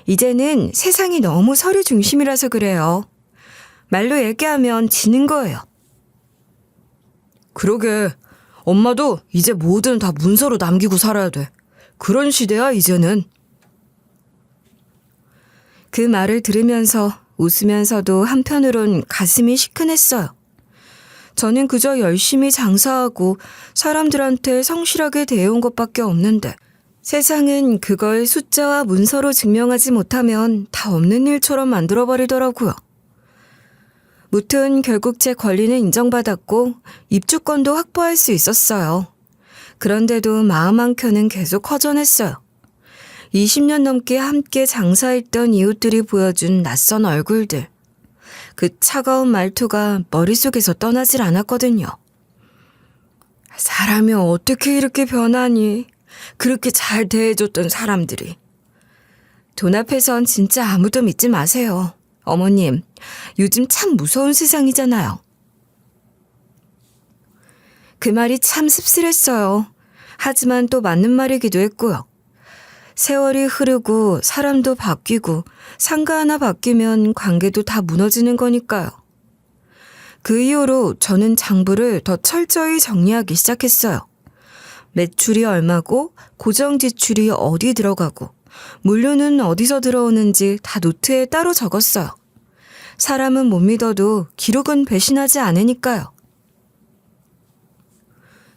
이제는 세상이 너무 서류 중심이라서 그래요. 말로 얘기하면 지는 거예요. 그러게, 엄마도 이제 뭐든 다 문서로 남기고 살아야 돼. 그런 시대야 이제는. 그 말을 들으면서 웃으면서도 한편으론 가슴이 시큰했어요. 저는 그저 열심히 장사하고 사람들한테 성실하게 대해온 것밖에 없는데 세상은 그걸 숫자와 문서로 증명하지 못하면 다 없는 일처럼 만들어버리더라고요. 무튼 결국 제 권리는 인정받았고 입주권도 확보할 수 있었어요. 그런데도 마음 한켠은 계속 허전했어요. 20년 넘게 함께 장사했던 이웃들이 보여준 낯선 얼굴들. 그 차가운 말투가 머릿속에서 떠나질 않았거든요. 사람이 어떻게 이렇게 변하니? 그렇게 잘 대해줬던 사람들이. 돈 앞에선 진짜 아무도 믿지 마세요. 어머님, 요즘 참 무서운 세상이잖아요. 그 말이 참 씁쓸했어요. 하지만 또 맞는 말이기도 했고요. 세월이 흐르고 사람도 바뀌고 상가 하나 바뀌면 관계도 다 무너지는 거니까요. 그 이후로 저는 장부를 더 철저히 정리하기 시작했어요. 매출이 얼마고 고정 지출이 어디 들어가고 물류는 어디서 들어오는지 다 노트에 따로 적었어요. 사람은 못 믿어도 기록은 배신하지 않으니까요.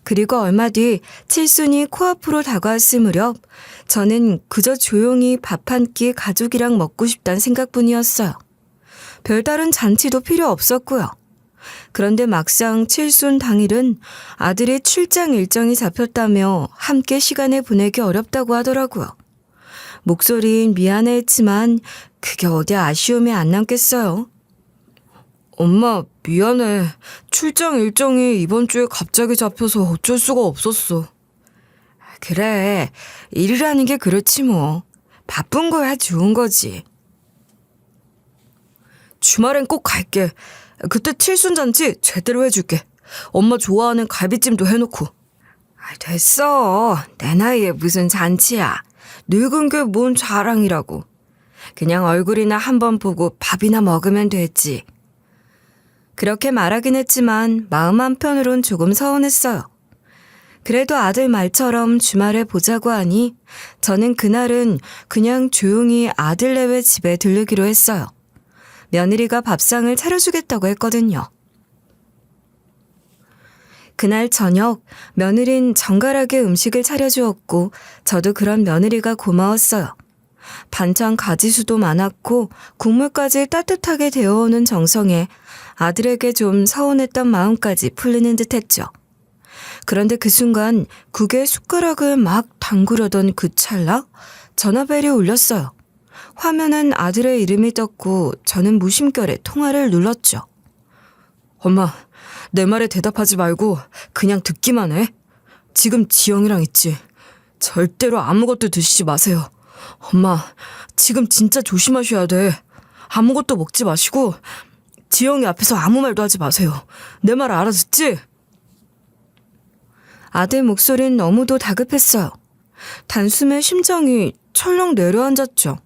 그리고 얼마 뒤 칠순이 코앞으로 다가왔을 무렵 저는 그저 조용히 밥 한 끼 가족이랑 먹고 싶다는 생각뿐이었어요. 별다른 잔치도 필요 없었고요. 그런데 막상 칠순 당일은 아들의 출장 일정이 잡혔다며 함께 시간을 보내기 어렵다고 하더라고요. 목소리는 미안해했지만 그게 어디 아쉬움이 안 남겠어요. 엄마, 미안해. 출장 일정이 이번 주에 갑자기 잡혀서 어쩔 수가 없었어. 그래, 일이라는 게 그렇지 뭐. 바쁜 거야 좋은 거지. 주말엔 꼭 갈게. 그때 칠순잔치 제대로 해줄게. 엄마 좋아하는 갈비찜도 해놓고. 됐어. 내 나이에 무슨 잔치야. 늙은 게 뭔 자랑이라고. 그냥 얼굴이나 한번 보고 밥이나 먹으면 됐지. 그렇게 말하긴 했지만 마음 한편으론 조금 서운했어요. 그래도 아들 말처럼 주말에 보자고 하니 저는 그날은 그냥 조용히 아들네외 집에 들르기로 했어요. 며느리가 밥상을 차려주겠다고 했거든요. 그날 저녁 며느린 정갈하게 음식을 차려주었고 저도 그런 며느리가 고마웠어요. 반찬 가지수도 많았고 국물까지 따뜻하게 데워오는 정성에 아들에게 좀 서운했던 마음까지 풀리는 듯했죠. 그런데 그 순간 국에 숟가락을 막 담그려던 그 찰나 전화벨이 울렸어요. 화면엔 아들의 이름이 떴고 저는 무심결에 통화를 눌렀죠. 엄마, 내 말에 대답하지 말고 그냥 듣기만 해. 지금 지영이랑 있지. 절대로 아무것도 드시지 마세요. 엄마, 지금 진짜 조심하셔야 돼. 아무것도 먹지 마시고 지영이 앞에서 아무 말도 하지 마세요. 내 말 알아듣지? 아들 목소리는 너무도 다급했어요. 단숨에 심장이 철렁 내려앉았죠.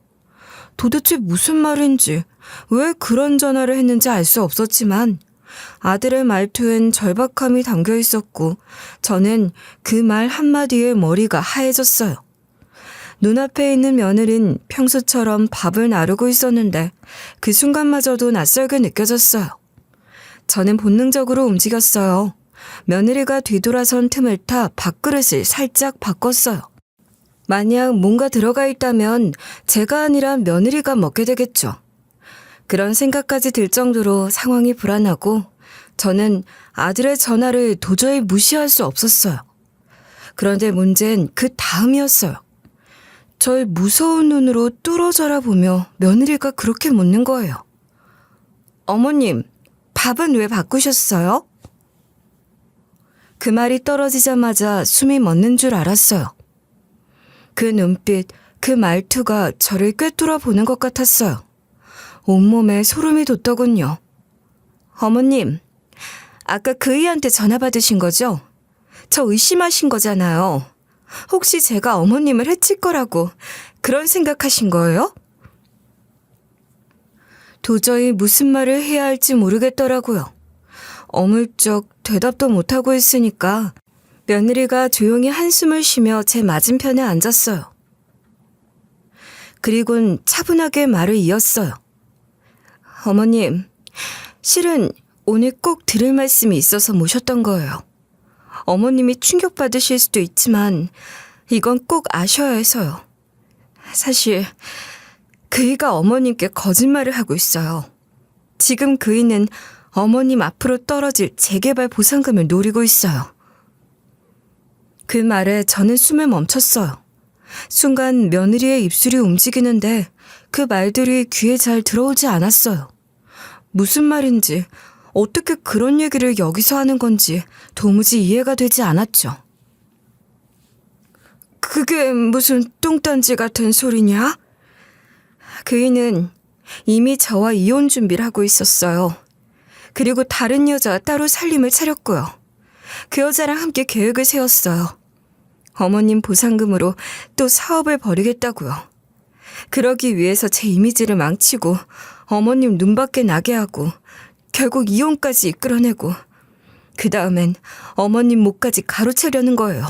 도대체 무슨 말인지, 왜 그런 전화를 했는지 알 수 없었지만 아들의 말투엔 절박함이 담겨 있었고 저는 그 말 한마디에 머리가 하얘졌어요. 눈앞에 있는 며느린 평소처럼 밥을 나르고 있었는데 그 순간마저도 낯설게 느껴졌어요. 저는 본능적으로 움직였어요. 며느리가 뒤돌아선 틈을 타 밥그릇을 살짝 바꿨어요. 만약 뭔가 들어가 있다면 제가 아니라 며느리가 먹게 되겠죠. 그런 생각까지 들 정도로 상황이 불안하고 저는 아들의 전화를 도저히 무시할 수 없었어요. 그런데 문제는 그 다음이었어요. 절 무서운 눈으로 뚫어져라 보며 며느리가 그렇게 묻는 거예요. 어머님, 밥은 왜 바꾸셨어요? 그 말이 떨어지자마자 숨이 멎는 줄 알았어요. 그 눈빛, 그 말투가 저를 꿰뚫어 보는 것 같았어요. 온몸에 소름이 돋더군요. 어머님, 아까 그이한테 전화 받으신 거죠? 저 의심하신 거잖아요. 혹시 제가 어머님을 해칠 거라고 그런 생각하신 거예요? 도저히 무슨 말을 해야 할지 모르겠더라고요. 어물쩍 대답도 못하고 있으니까 며느리가 조용히 한숨을 쉬며 제 맞은편에 앉았어요. 그리곤 차분하게 말을 이었어요. 어머님, 실은 오늘 꼭 드릴 말씀이 있어서 모셨던 거예요. 어머님이 충격받으실 수도 있지만 이건 꼭 아셔야 해서요. 사실 그이가 어머님께 거짓말을 하고 있어요. 지금 그이는 어머님 앞으로 떨어질 재개발 보상금을 노리고 있어요. 그 말에 저는 숨을 멈췄어요. 순간 며느리의 입술이 움직이는데 그 말들이 귀에 잘 들어오지 않았어요. 무슨 말인지, 어떻게 그런 얘기를 여기서 하는 건지 도무지 이해가 되지 않았죠. 그게 무슨 뚱딴지 같은 소리냐? 그이는 이미 저와 이혼 준비를 하고 있었어요. 그리고 다른 여자와 따로 살림을 차렸고요. 그 여자랑 함께 계획을 세웠어요. 어머님 보상금으로 또 사업을 벌이겠다고요. 그러기 위해서 제 이미지를 망치고 어머님 눈밖에 나게 하고 결국 이혼까지 이끌어내고 그 다음엔 어머님 목까지 가로채려는 거예요.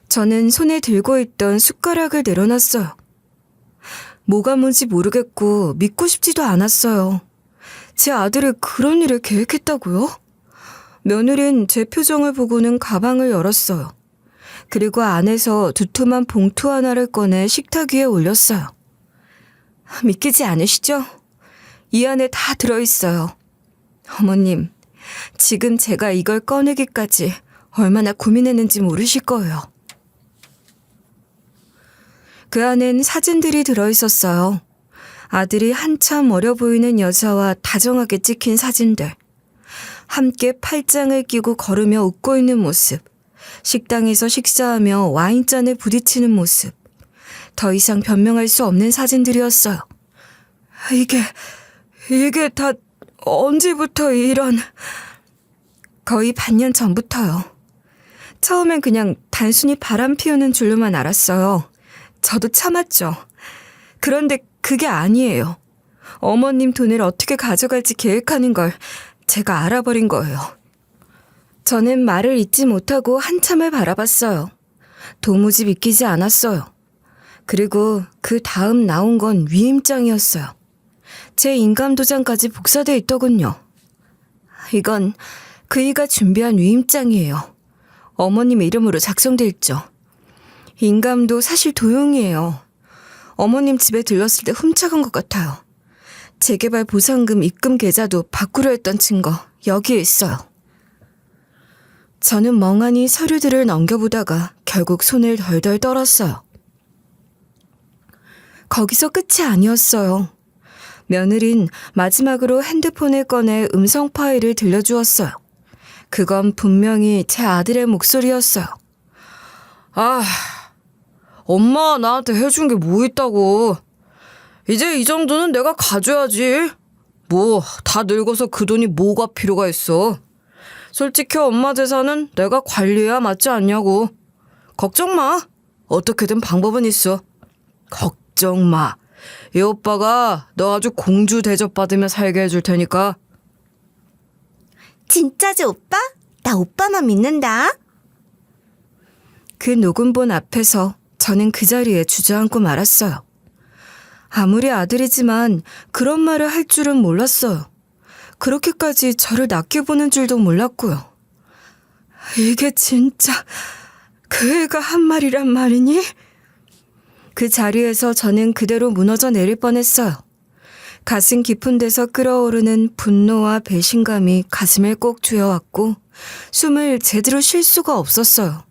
저는 손에 들고 있던 숟가락을 내려놨어요. 뭐가 뭔지 모르겠고 믿고 싶지도 않았어요. 제 아들이 그런 일을 계획했다고요? 며느린 제 표정을 보고는 가방을 열었어요. 그리고 안에서 두툼한 봉투 하나를 꺼내 식탁 위에 올렸어요. 믿기지 않으시죠? 이 안에 다 들어있어요. 어머님, 지금 제가 이걸 꺼내기까지 얼마나 고민했는지 모르실 거예요. 그 안엔 사진들이 들어있었어요. 아들이 한참 어려 보이는 여자와 다정하게 찍힌 사진들. 함께 팔짱을 끼고 걸으며 웃고 있는 모습. 식당에서 식사하며 와인잔에 부딪히는 모습. 더 이상 변명할 수 없는 사진들이었어요. 이게 다 언제부터 이런... 거의 반년 전부터요. 처음엔 그냥 단순히 바람 피우는 줄로만 알았어요. 저도 참았죠. 그런데 그게 아니에요. 어머님 돈을 어떻게 가져갈지 계획하는 걸 제가 알아버린 거예요. 저는 말을 잇지 못하고 한참을 바라봤어요. 도무지 믿기지 않았어요. 그리고 그 다음 나온 건 위임장이었어요. 제 인감도장까지 복사돼 있더군요. 이건 그이가 준비한 위임장이에요. 어머님 이름으로 작성돼 있죠. 인감도 사실 도용이에요. 어머님 집에 들렀을 때 훔쳐간 것 같아요. 재개발 보상금 입금 계좌도 바꾸려 했던 증거 여기에 있어요. 저는 멍하니 서류들을 넘겨보다가 결국 손을 덜덜 떨었어요. 거기서 끝이 아니었어요. 며느린 마지막으로 핸드폰을 꺼내 음성 파일을 들려주었어요. 그건 분명히 제 아들의 목소리였어요. 아, 엄마가 나한테 해준 게 뭐 있다고. 이제 이 정도는 내가 가져야지. 뭐 다 늙어서 그 돈이 뭐가 필요가 있어. 솔직히 엄마 재산은 내가 관리해야 맞지 않냐고. 걱정 마. 어떻게든 방법은 있어. 걱정 마. 이 오빠가 너 아주 공주 대접받으며 살게 해줄 테니까. 진짜지, 오빠? 나 오빠만 믿는다. 그 녹음본 앞에서 저는 그 자리에 주저앉고 말았어요. 아무리 아들이지만 그런 말을 할 줄은 몰랐어요. 그렇게까지 저를 낮게 보는 줄도 몰랐고요. 이게 진짜 그 애가 한 말이란 말이니? 그 자리에서 저는 그대로 무너져 내릴 뻔했어요. 가슴 깊은 데서 끓어오르는 분노와 배신감이 가슴을 꼭 쥐어왔고 숨을 제대로 쉴 수가 없었어요.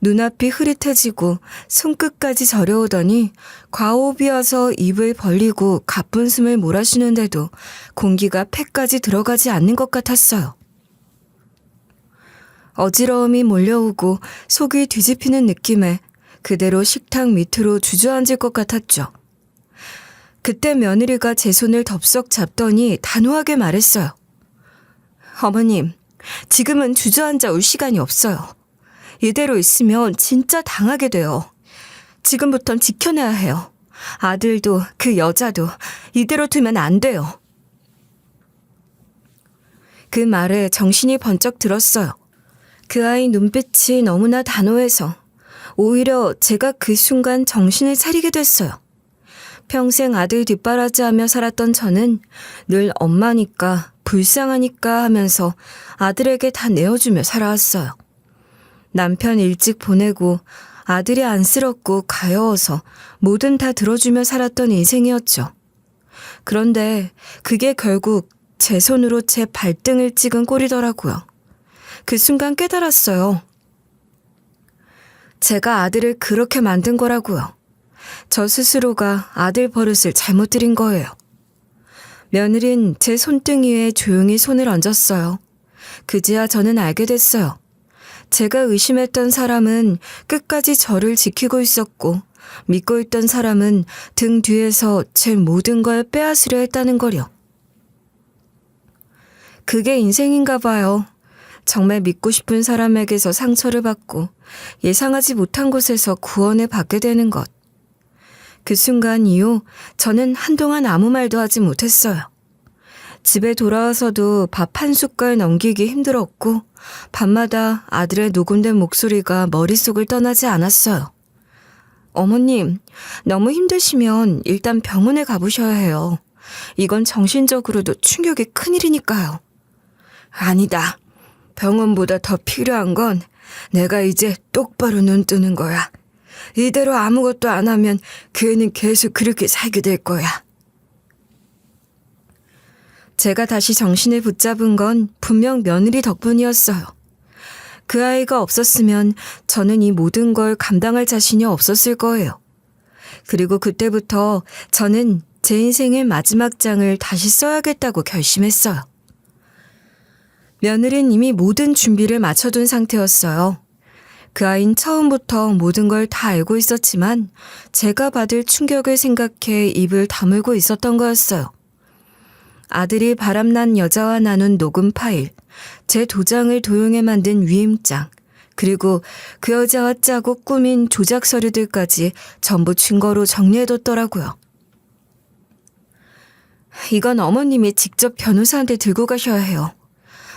눈앞이 흐릿해지고 손끝까지 저려오더니 과호흡이 와서 입을 벌리고 가쁜 숨을 몰아쉬는데도 공기가 폐까지 들어가지 않는 것 같았어요. 어지러움이 몰려오고 속이 뒤집히는 느낌에 그대로 식탁 밑으로 주저앉을 것 같았죠. 그때 며느리가 제 손을 덥석 잡더니 단호하게 말했어요. 어머님, 지금은 주저앉아 올 시간이 없어요. 이대로 있으면 진짜 당하게 돼요. 지금부턴 지켜내야 해요. 아들도 그 여자도 이대로 두면 안 돼요. 그 말에 정신이 번쩍 들었어요. 그 아이 눈빛이 너무나 단호해서 오히려 제가 그 순간 정신을 차리게 됐어요. 평생 아들 뒷바라지하며 살았던 저는 늘 엄마니까 불쌍하니까 하면서 아들에게 다 내어주며 살아왔어요. 남편 일찍 보내고 아들이 안쓰럽고 가여워서 뭐든 다 들어주며 살았던 인생이었죠. 그런데 그게 결국 제 손으로 제 발등을 찍은 꼴이더라고요. 그 순간 깨달았어요. 제가 아들을 그렇게 만든 거라고요. 저 스스로가 아들 버릇을 잘못 들인 거예요. 며느린 제 손등위에 조용히 손을 얹었어요. 그제야 저는 알게 됐어요. 제가 의심했던 사람은 끝까지 저를 지키고 있었고 믿고 있던 사람은 등 뒤에서 제 모든 걸 빼앗으려 했다는 거요. 그게 인생인가 봐요. 정말 믿고 싶은 사람에게서 상처를 받고 예상하지 못한 곳에서 구원을 받게 되는 것. 그 순간 이후 저는 한동안 아무 말도 하지 못했어요. 집에 돌아와서도 밥 한 숟갈 넘기기 힘들었고 밤마다 아들의 녹음된 목소리가 머릿속을 떠나지 않았어요. 어머님, 너무 힘드시면 일단 병원에 가보셔야 해요. 이건 정신적으로도 충격이 큰일이니까요. 아니다. 병원보다 더 필요한 건 내가 이제 똑바로 눈 뜨는 거야. 이대로 아무것도 안 하면 그 애는 계속 그렇게 살게 될 거야. 제가 다시 정신을 붙잡은 건 분명 며느리 덕분이었어요. 그 아이가 없었으면 저는 이 모든 걸 감당할 자신이 없었을 거예요. 그리고 그때부터 저는 제 인생의 마지막 장을 다시 써야겠다고 결심했어요. 며느리는 이미 모든 준비를 마쳐둔 상태였어요. 그 아이는 처음부터 모든 걸 다 알고 있었지만 제가 받을 충격을 생각해 입을 다물고 있었던 거였어요. 아들이 바람난 여자와 나눈 녹음 파일, 제 도장을 도용해 만든 위임장, 그리고 그 여자와 짜고 꾸민 조작 서류들까지 전부 증거로 정리해뒀더라고요. 이건 어머님이 직접 변호사한테 들고 가셔야 해요.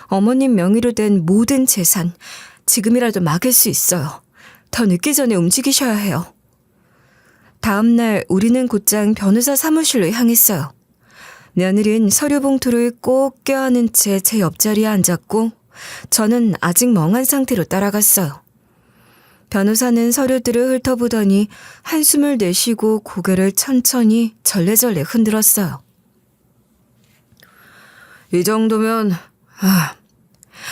어머님 명의로 된 모든 재산, 지금이라도 막을 수 있어요. 더 늦기 전에 움직이셔야 해요. 다음 날 우리는 곧장 변호사 사무실로 향했어요. 며느리는 서류 봉투를 꼭 껴안은 채 제 옆자리에 앉았고 저는 아직 멍한 상태로 따라갔어요. 변호사는 서류들을 훑어보더니 한숨을 내쉬고 고개를 천천히 절레절레 흔들었어요. 이 정도면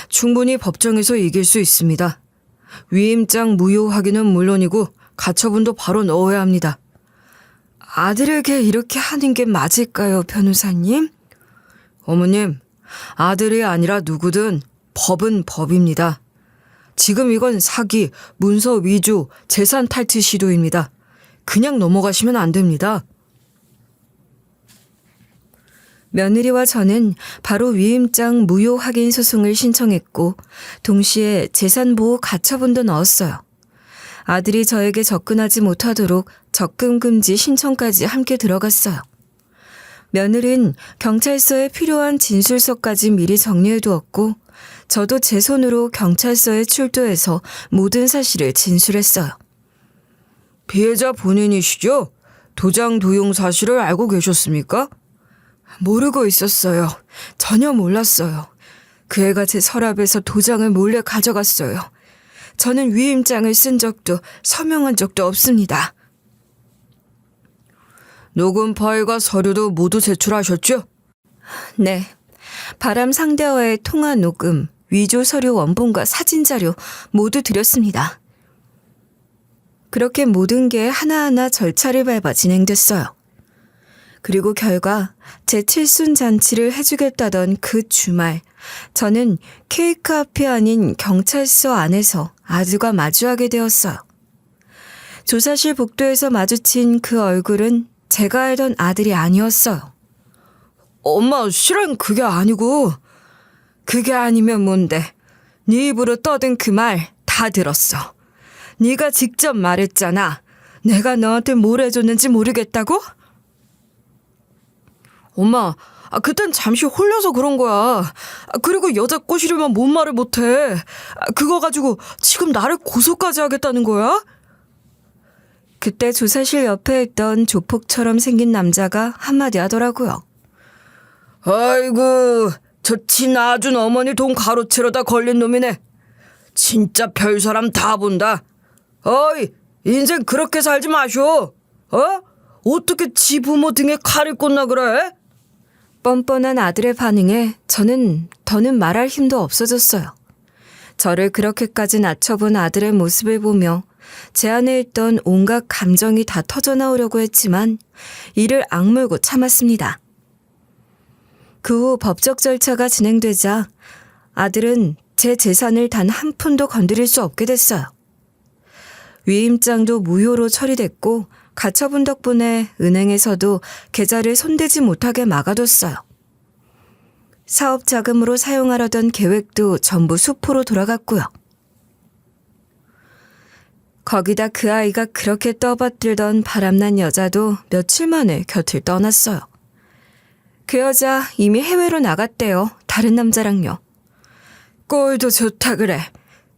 충분히 법정에서 이길 수 있습니다. 위임장 무효 확인은 물론이고 가처분도 바로 넣어야 합니다. 아들에게 이렇게 하는 게 맞을까요, 변호사님? 어머님, 아들이 아니라 누구든 법은 법입니다. 지금 이건 사기, 문서 위조, 재산 탈취 시도입니다. 그냥 넘어가시면 안 됩니다. 며느리와 저는 바로 위임장 무효 확인 소송을 신청했고 동시에 재산보호 가처분도 넣었어요. 아들이 저에게 접근하지 못하도록 접근 금지 신청까지 함께 들어갔어요. 며느리는 경찰서에 필요한 진술서까지 미리 정리해 두었고 저도 제 손으로 경찰서에 출두해서 모든 사실을 진술했어요. 피해자 본인이시죠? 도장 도용 사실을 알고 계셨습니까? 모르고 있었어요. 전혀 몰랐어요. 그 애가 제 서랍에서 도장을 몰래 가져갔어요. 저는 위임장을 쓴 적도 서명한 적도 없습니다. 녹음 파일과 서류도 모두 제출하셨죠? 네. 바람 상대와의 통화 녹음, 위조 서류 원본과 사진 자료 모두 드렸습니다. 그렇게 모든 게 하나하나 절차를 밟아 진행됐어요. 그리고 결과 제 칠순 잔치를 해주겠다던 그 주말, 저는 케이크 앞이 아닌 경찰서 안에서 아들과 마주하게 되었어요. 조사실 복도에서 마주친 그 얼굴은 제가 알던 아들이 아니었어요. 엄마, 실은 그게 아니고. 그게 아니면 뭔데? 네 입으로 떠든 그 말 다 들었어. 네가 직접 말했잖아. 내가 너한테 뭘 해줬는지 모르겠다고? 엄마, 그땐 잠시 홀려서 그런 거야. 그리고 여자 꼬시려면 뭔 말을 못해. 그거 가지고 지금 나를 고소까지 하겠다는 거야? 그때 조사실 옆에 있던 조폭처럼 생긴 남자가 한마디 하더라고요. 아이고, 저 친아준 어머니 돈 가로채려다 걸린 놈이네. 진짜 별 사람 다 본다. 어이, 인생 그렇게 살지 마쇼. 어떻게 지 부모 등에 칼을 꽂나 그래? 뻔뻔한 아들의 반응에 저는 더는 말할 힘도 없어졌어요. 저를 그렇게까지 낮춰본 아들의 모습을 보며 제 안에 있던 온갖 감정이 다 터져나오려고 했지만 이를 악물고 참았습니다. 그 후 법적 절차가 진행되자 아들은 제 재산을 단 한 푼도 건드릴 수 없게 됐어요. 위임장도 무효로 처리됐고 가처분 덕분에 은행에서도 계좌를 손대지 못하게 막아뒀어요. 사업 자금으로 사용하려던 계획도 전부 수포로 돌아갔고요. 거기다 그 아이가 그렇게 떠받들던 바람난 여자도 며칠 만에 곁을 떠났어요. 그 여자 이미 해외로 나갔대요. 다른 남자랑요. 꼴도 좋다 그래.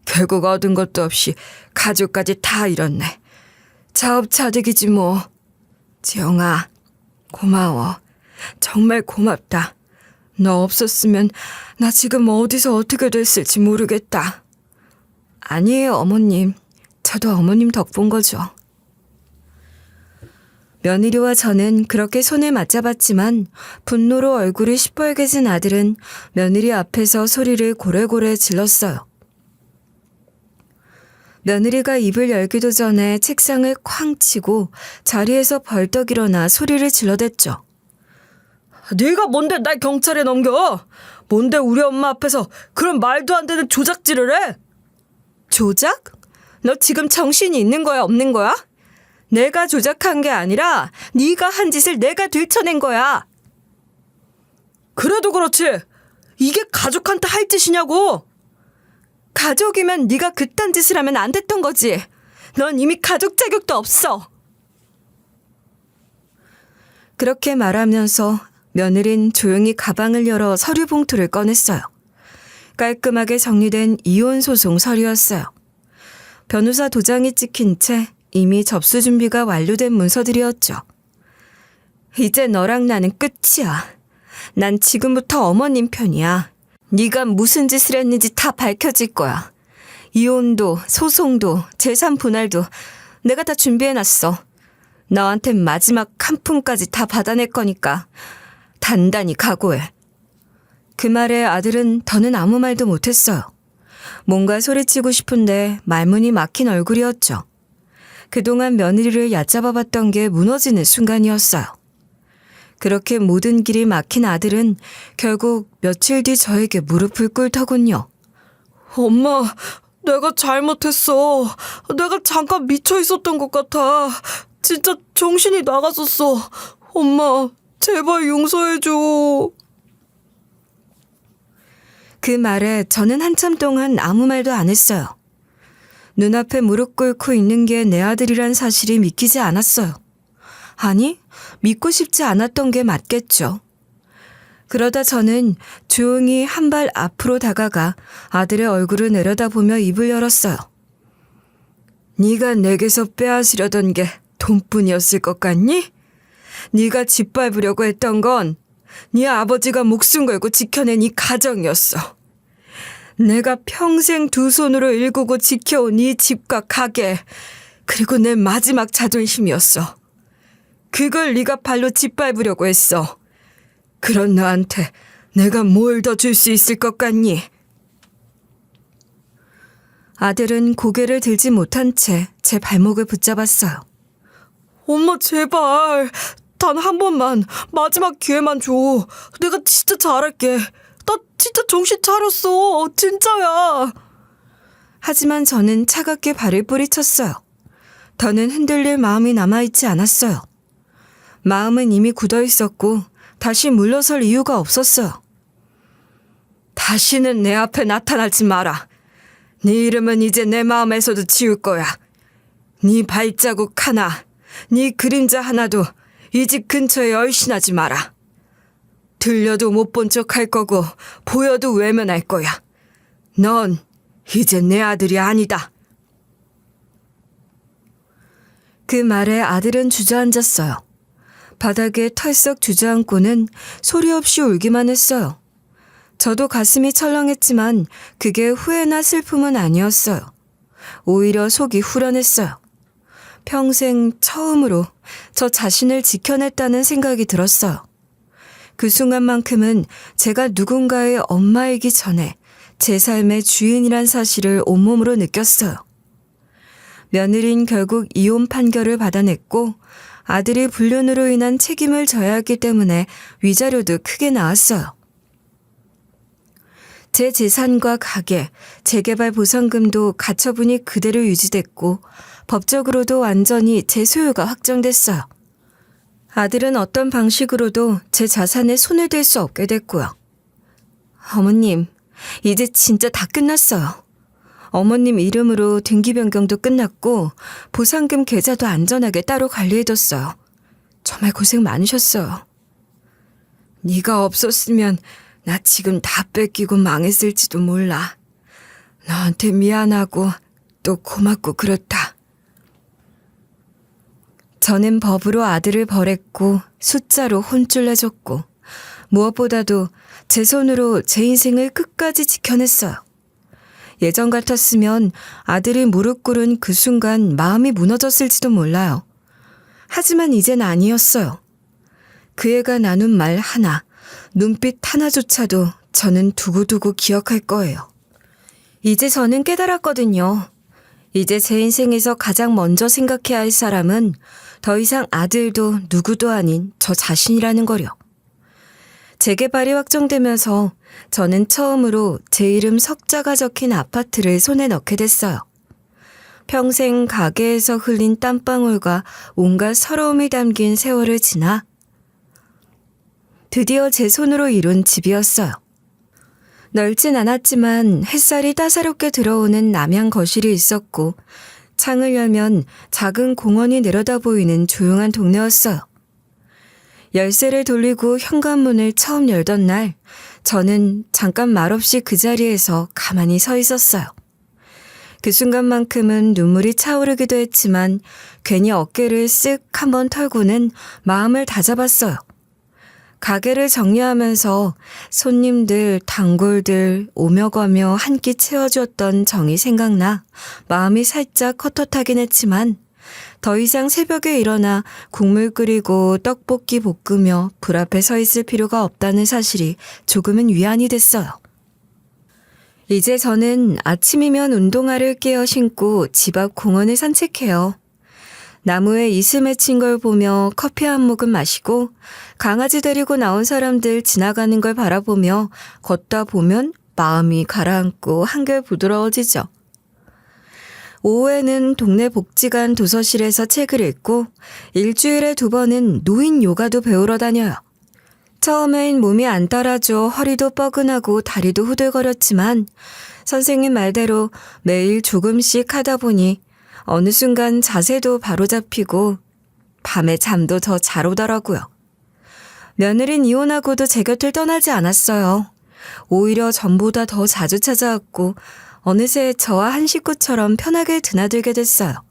결국 얻은 것도 없이 가족까지 다 잃었네. 자업자득이지 뭐. 지영아, 고마워. 정말 고맙다. 너 없었으면 나 지금 어디서 어떻게 됐을지 모르겠다. 아니에요, 어머님. 저도 어머님 덕분 거죠. 며느리와 저는 그렇게 손을 맞잡았지만 분노로 얼굴이 시뻘개진 아들은 며느리 앞에서 소리를 고래고래 질렀어요. 며느리가 입을 열기도 전에 책상을 쾅 치고 자리에서 벌떡 일어나 소리를 질러댔죠. 네가 뭔데 날 경찰에 넘겨? 뭔데 우리 엄마 앞에서 그런 말도 안 되는 조작질을 해? 조작? 너 지금 정신이 있는 거야, 없는 거야? 내가 조작한 게 아니라 네가 한 짓을 내가 들춰낸 거야. 그래도 그렇지. 이게 가족한테 할 짓이냐고. 가족이면 네가 그딴 짓을 하면 안 됐던 거지. 넌 이미 가족 자격도 없어. 그렇게 말하면서 며느린 조용히 가방을 열어 서류 봉투를 꺼냈어요. 깔끔하게 정리된 이혼 소송 서류였어요. 변호사 도장이 찍힌 채 이미 접수 준비가 완료된 문서들이었죠. 이제 너랑 나는 끝이야. 난 지금부터 어머님 편이야. 네가 무슨 짓을 했는지 다 밝혀질 거야. 이혼도 소송도 재산 분할도 내가 다 준비해놨어. 너한텐 마지막 한 푼까지 다 받아낼 거니까 단단히 각오해. 그 말에 아들은 더는 아무 말도 못했어요. 뭔가 소리치고 싶은데 말문이 막힌 얼굴이었죠. 그동안 며느리를 얕잡아봤던 게 무너지는 순간이었어요. 그렇게 모든 길이 막힌 아들은 결국 며칠 뒤 저에게 무릎을 꿇더군요. 엄마, 내가 잘못했어. 내가 잠깐 미쳐 있었던 것 같아. 진짜 정신이 나갔었어. 엄마, 제발 용서해줘. 그 말에 저는 한참 동안 아무 말도 안 했어요. 눈앞에 무릎 꿇고 있는 게 내 아들이란 사실이 믿기지 않았어요. 아니, 믿고 싶지 않았던 게 맞겠죠. 그러다 저는 조용히 한 발 앞으로 다가가 아들의 얼굴을 내려다보며 입을 열었어요. 네가 내게서 빼앗으려던 게 돈뿐이었을 것 같니? 네가 짓밟으려고 했던 건 네 아버지가 목숨 걸고 지켜낸 이 가정이었어. 내가 평생 두 손으로 일구고 지켜온 이 집과 가게, 그리고 내 마지막 자존심이었어. 그걸 네가 발로 짓밟으려고 했어. 그런 너한테 내가 뭘 더 줄 수 있을 것 같니? 아들은 고개를 들지 못한 채 제 발목을 붙잡았어요. 엄마, 제발. 단 한 번만, 마지막 기회만 줘. 내가 진짜 잘할게. 나 진짜 정신 차렸어. 진짜야. 하지만 저는 차갑게 발을 뿌리쳤어요. 더는 흔들릴 마음이 남아있지 않았어요. 마음은 이미 굳어 있었고 다시 물러설 이유가 없었어요. 다시는 내 앞에 나타나지 마라. 네 이름은 이제 내 마음에서도 지울 거야. 네 발자국 하나, 네 그림자 하나도 이 집 근처에 얼씬하지 마라. 들려도 못 본 척 할 거고 보여도 외면할 거야. 넌 이제 내 아들이 아니다. 그 말에 아들은 주저앉았어요. 바닥에 털썩 주저앉고는 소리 없이 울기만 했어요. 저도 가슴이 철렁했지만 그게 후회나 슬픔은 아니었어요. 오히려 속이 후련했어요. 평생 처음으로 저 자신을 지켜냈다는 생각이 들었어요. 그 순간만큼은 제가 누군가의 엄마이기 전에 제 삶의 주인이란 사실을 온몸으로 느꼈어요. 며느린 결국 이혼 판결을 받아냈고 아들이 불륜으로 인한 책임을 져야 했기 때문에 위자료도 크게 나왔어요. 제 재산과 가게, 재개발 보상금도 가처분이 그대로 유지됐고 법적으로도 완전히 제 소유가 확정됐어요. 아들은 어떤 방식으로도 제 자산에 손을 댈 수 없게 됐고요. 어머님, 이제 진짜 다 끝났어요. 어머님 이름으로 등기 변경도 끝났고 보상금 계좌도 안전하게 따로 관리해뒀어요. 정말 고생 많으셨어요. 네가 없었으면 나 지금 다 뺏기고 망했을지도 몰라. 너한테 미안하고 또 고맙고 그렇다. 저는 법으로 아들을 벌했고 숫자로 혼쭐 내줬고 무엇보다도 제 손으로 제 인생을 끝까지 지켜냈어요. 예전 같았으면 아들이 무릎 꿇은 그 순간 마음이 무너졌을지도 몰라요. 하지만 이젠 아니었어요. 그 애가 나눈 말 하나, 눈빛 하나조차도 저는 두고두고 기억할 거예요. 이제 저는 깨달았거든요. 이제 제 인생에서 가장 먼저 생각해야 할 사람은 더 이상 아들도 누구도 아닌 저 자신이라는 거려. 재개발이 확정되면서 저는 처음으로 제 이름 석자가 적힌 아파트를 손에 넣게 됐어요. 평생 가게에서 흘린 땀방울과 온갖 서러움이 담긴 세월을 지나 드디어 제 손으로 이룬 집이었어요. 넓진 않았지만 햇살이 따사롭게 들어오는 남향 거실이 있었고 창을 열면 작은 공원이 내려다 보이는 조용한 동네였어요. 열쇠를 돌리고 현관문을 처음 열던 날 저는 잠깐 말없이 그 자리에서 가만히 서 있었어요. 그 순간만큼은 눈물이 차오르기도 했지만 괜히 어깨를 쓱 한번 털고는 마음을 다잡았어요. 가게를 정리하면서 손님들, 단골들 오며 가며 한 끼 채워주었던 정이 생각나 마음이 살짝 헛헛하긴 했지만 더 이상 새벽에 일어나 국물 끓이고 떡볶이 볶으며 불 앞에 서 있을 필요가 없다는 사실이 조금은 위안이 됐어요. 이제 저는 아침이면 운동화를 깨어 신고 집 앞 공원을 산책해요. 나무에 이슬 맺힌 걸 보며 커피 한 모금 마시고 강아지 데리고 나온 사람들 지나가는 걸 바라보며 걷다 보면 마음이 가라앉고 한결 부드러워지죠. 오후에는 동네 복지관 도서실에서 책을 읽고 일주일에 2번은 노인 요가도 배우러 다녀요. 처음엔 몸이 안 따라줘 허리도 뻐근하고 다리도 후들거렸지만 선생님 말대로 매일 조금씩 하다 보니 어느 순간 자세도 바로 잡히고 밤에 잠도 더 잘 오더라고요. 며느린 이혼하고도 제 곁을 떠나지 않았어요. 오히려 전보다 더 자주 찾아왔고 어느새 저와 한 식구처럼 편하게 드나들게 됐어요.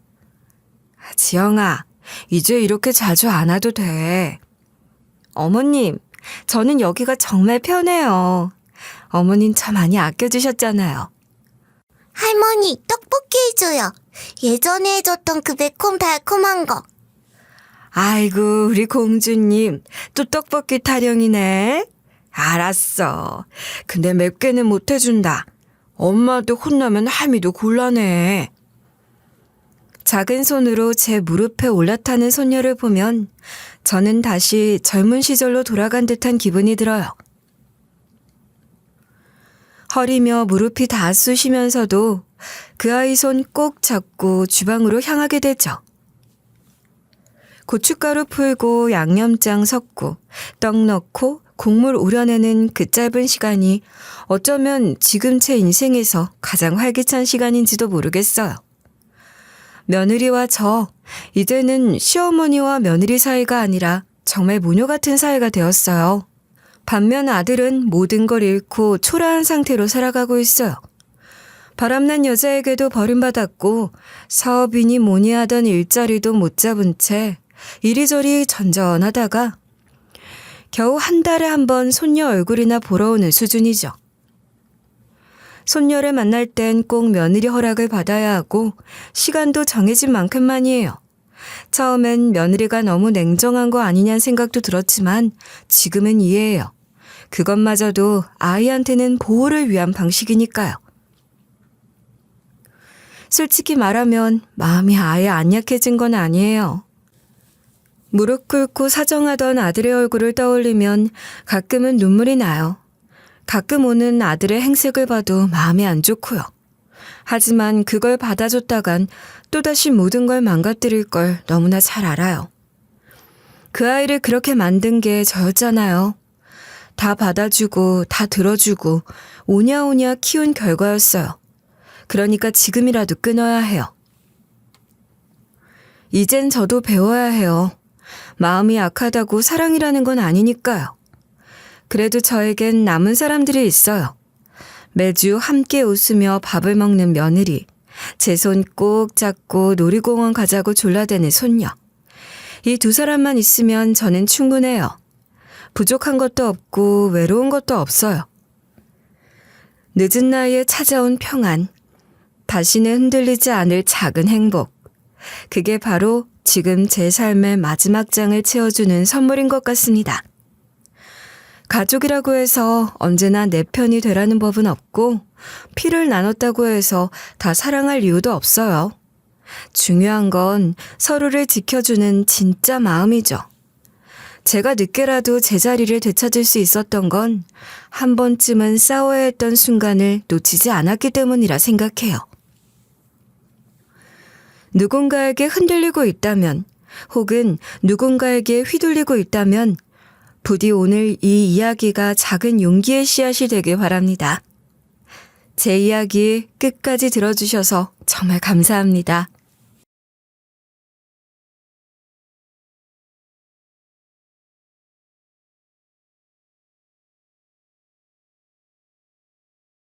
지영아, 이제 이렇게 자주 안 와도 돼. 어머님, 저는 여기가 정말 편해요. 어머님 저 많이 아껴주셨잖아요. 할머니, 떡볶이 해줘요. 예전에 해줬던 그 매콤달콤한 거. 아이고, 우리 공주님, 또 떡볶이 타령이네. 알았어. 근데 맵게는 못 해준다. 엄마도 혼나면 할미도 곤란해. 작은 손으로 제 무릎에 올라타는 손녀를 보면 저는 다시 젊은 시절로 돌아간 듯한 기분이 들어요. 허리며 무릎이 다 쑤시면서도 그 아이 손 꼭 잡고 주방으로 향하게 되죠. 고춧가루 풀고 양념장 섞고 떡 넣고 국물 우려내는 그 짧은 시간이 어쩌면 지금 제 인생에서 가장 활기찬 시간인지도 모르겠어요. 며느리와 저, 이제는 시어머니와 며느리 사이가 아니라 정말 모녀 같은 사이가 되었어요. 반면 아들은 모든 걸 잃고 초라한 상태로 살아가고 있어요. 바람난 여자에게도 버림받았고 사업이니 뭐니 하던 일자리도 못 잡은 채 이리저리 전전하다가 겨우 한 달에 한 번 손녀 얼굴이나 보러 오는 수준이죠. 손녀를 만날 땐 꼭 며느리 허락을 받아야 하고 시간도 정해진 만큼만이에요. 처음엔 며느리가 너무 냉정한 거 아니냐는 생각도 들었지만 지금은 이해해요. 그것마저도 아이한테는 보호를 위한 방식이니까요. 솔직히 말하면 마음이 아예 안 약해진 건 아니에요. 무릎 꿇고 사정하던 아들의 얼굴을 떠올리면 가끔은 눈물이 나요. 가끔 오는 아들의 행색을 봐도 마음이 안 좋고요. 하지만 그걸 받아줬다간 또다시 모든 걸 망가뜨릴 걸 너무나 잘 알아요. 그 아이를 그렇게 만든 게 저였잖아요. 다 받아주고 다 들어주고 오냐오냐 키운 결과였어요. 그러니까 지금이라도 끊어야 해요. 이젠 저도 배워야 해요. 마음이 약하다고 사랑이라는 건 아니니까요. 그래도 저에겐 남은 사람들이 있어요. 매주 함께 웃으며 밥을 먹는 며느리, 제 손 꼭 잡고 놀이공원 가자고 졸라대는 손녀. 이 2사람만 있으면 저는 충분해요. 부족한 것도 없고 외로운 것도 없어요. 늦은 나이에 찾아온 평안, 다시는 흔들리지 않을 작은 행복. 그게 바로 지금 제 삶의 마지막 장을 채워주는 선물인 것 같습니다. 가족이라고 해서 언제나 내 편이 되라는 법은 없고 피를 나눴다고 해서 다 사랑할 이유도 없어요. 중요한 건 서로를 지켜주는 진짜 마음이죠. 제가 늦게라도 제자리를 되찾을 수 있었던 건 한 번쯤은 싸워야 했던 순간을 놓치지 않았기 때문이라 생각해요. 누군가에게 흔들리고 있다면 혹은 누군가에게 휘둘리고 있다면 부디 오늘 이 이야기가 작은 용기의 씨앗이 되길 바랍니다. 제 이야기 끝까지 들어주셔서 정말 감사합니다.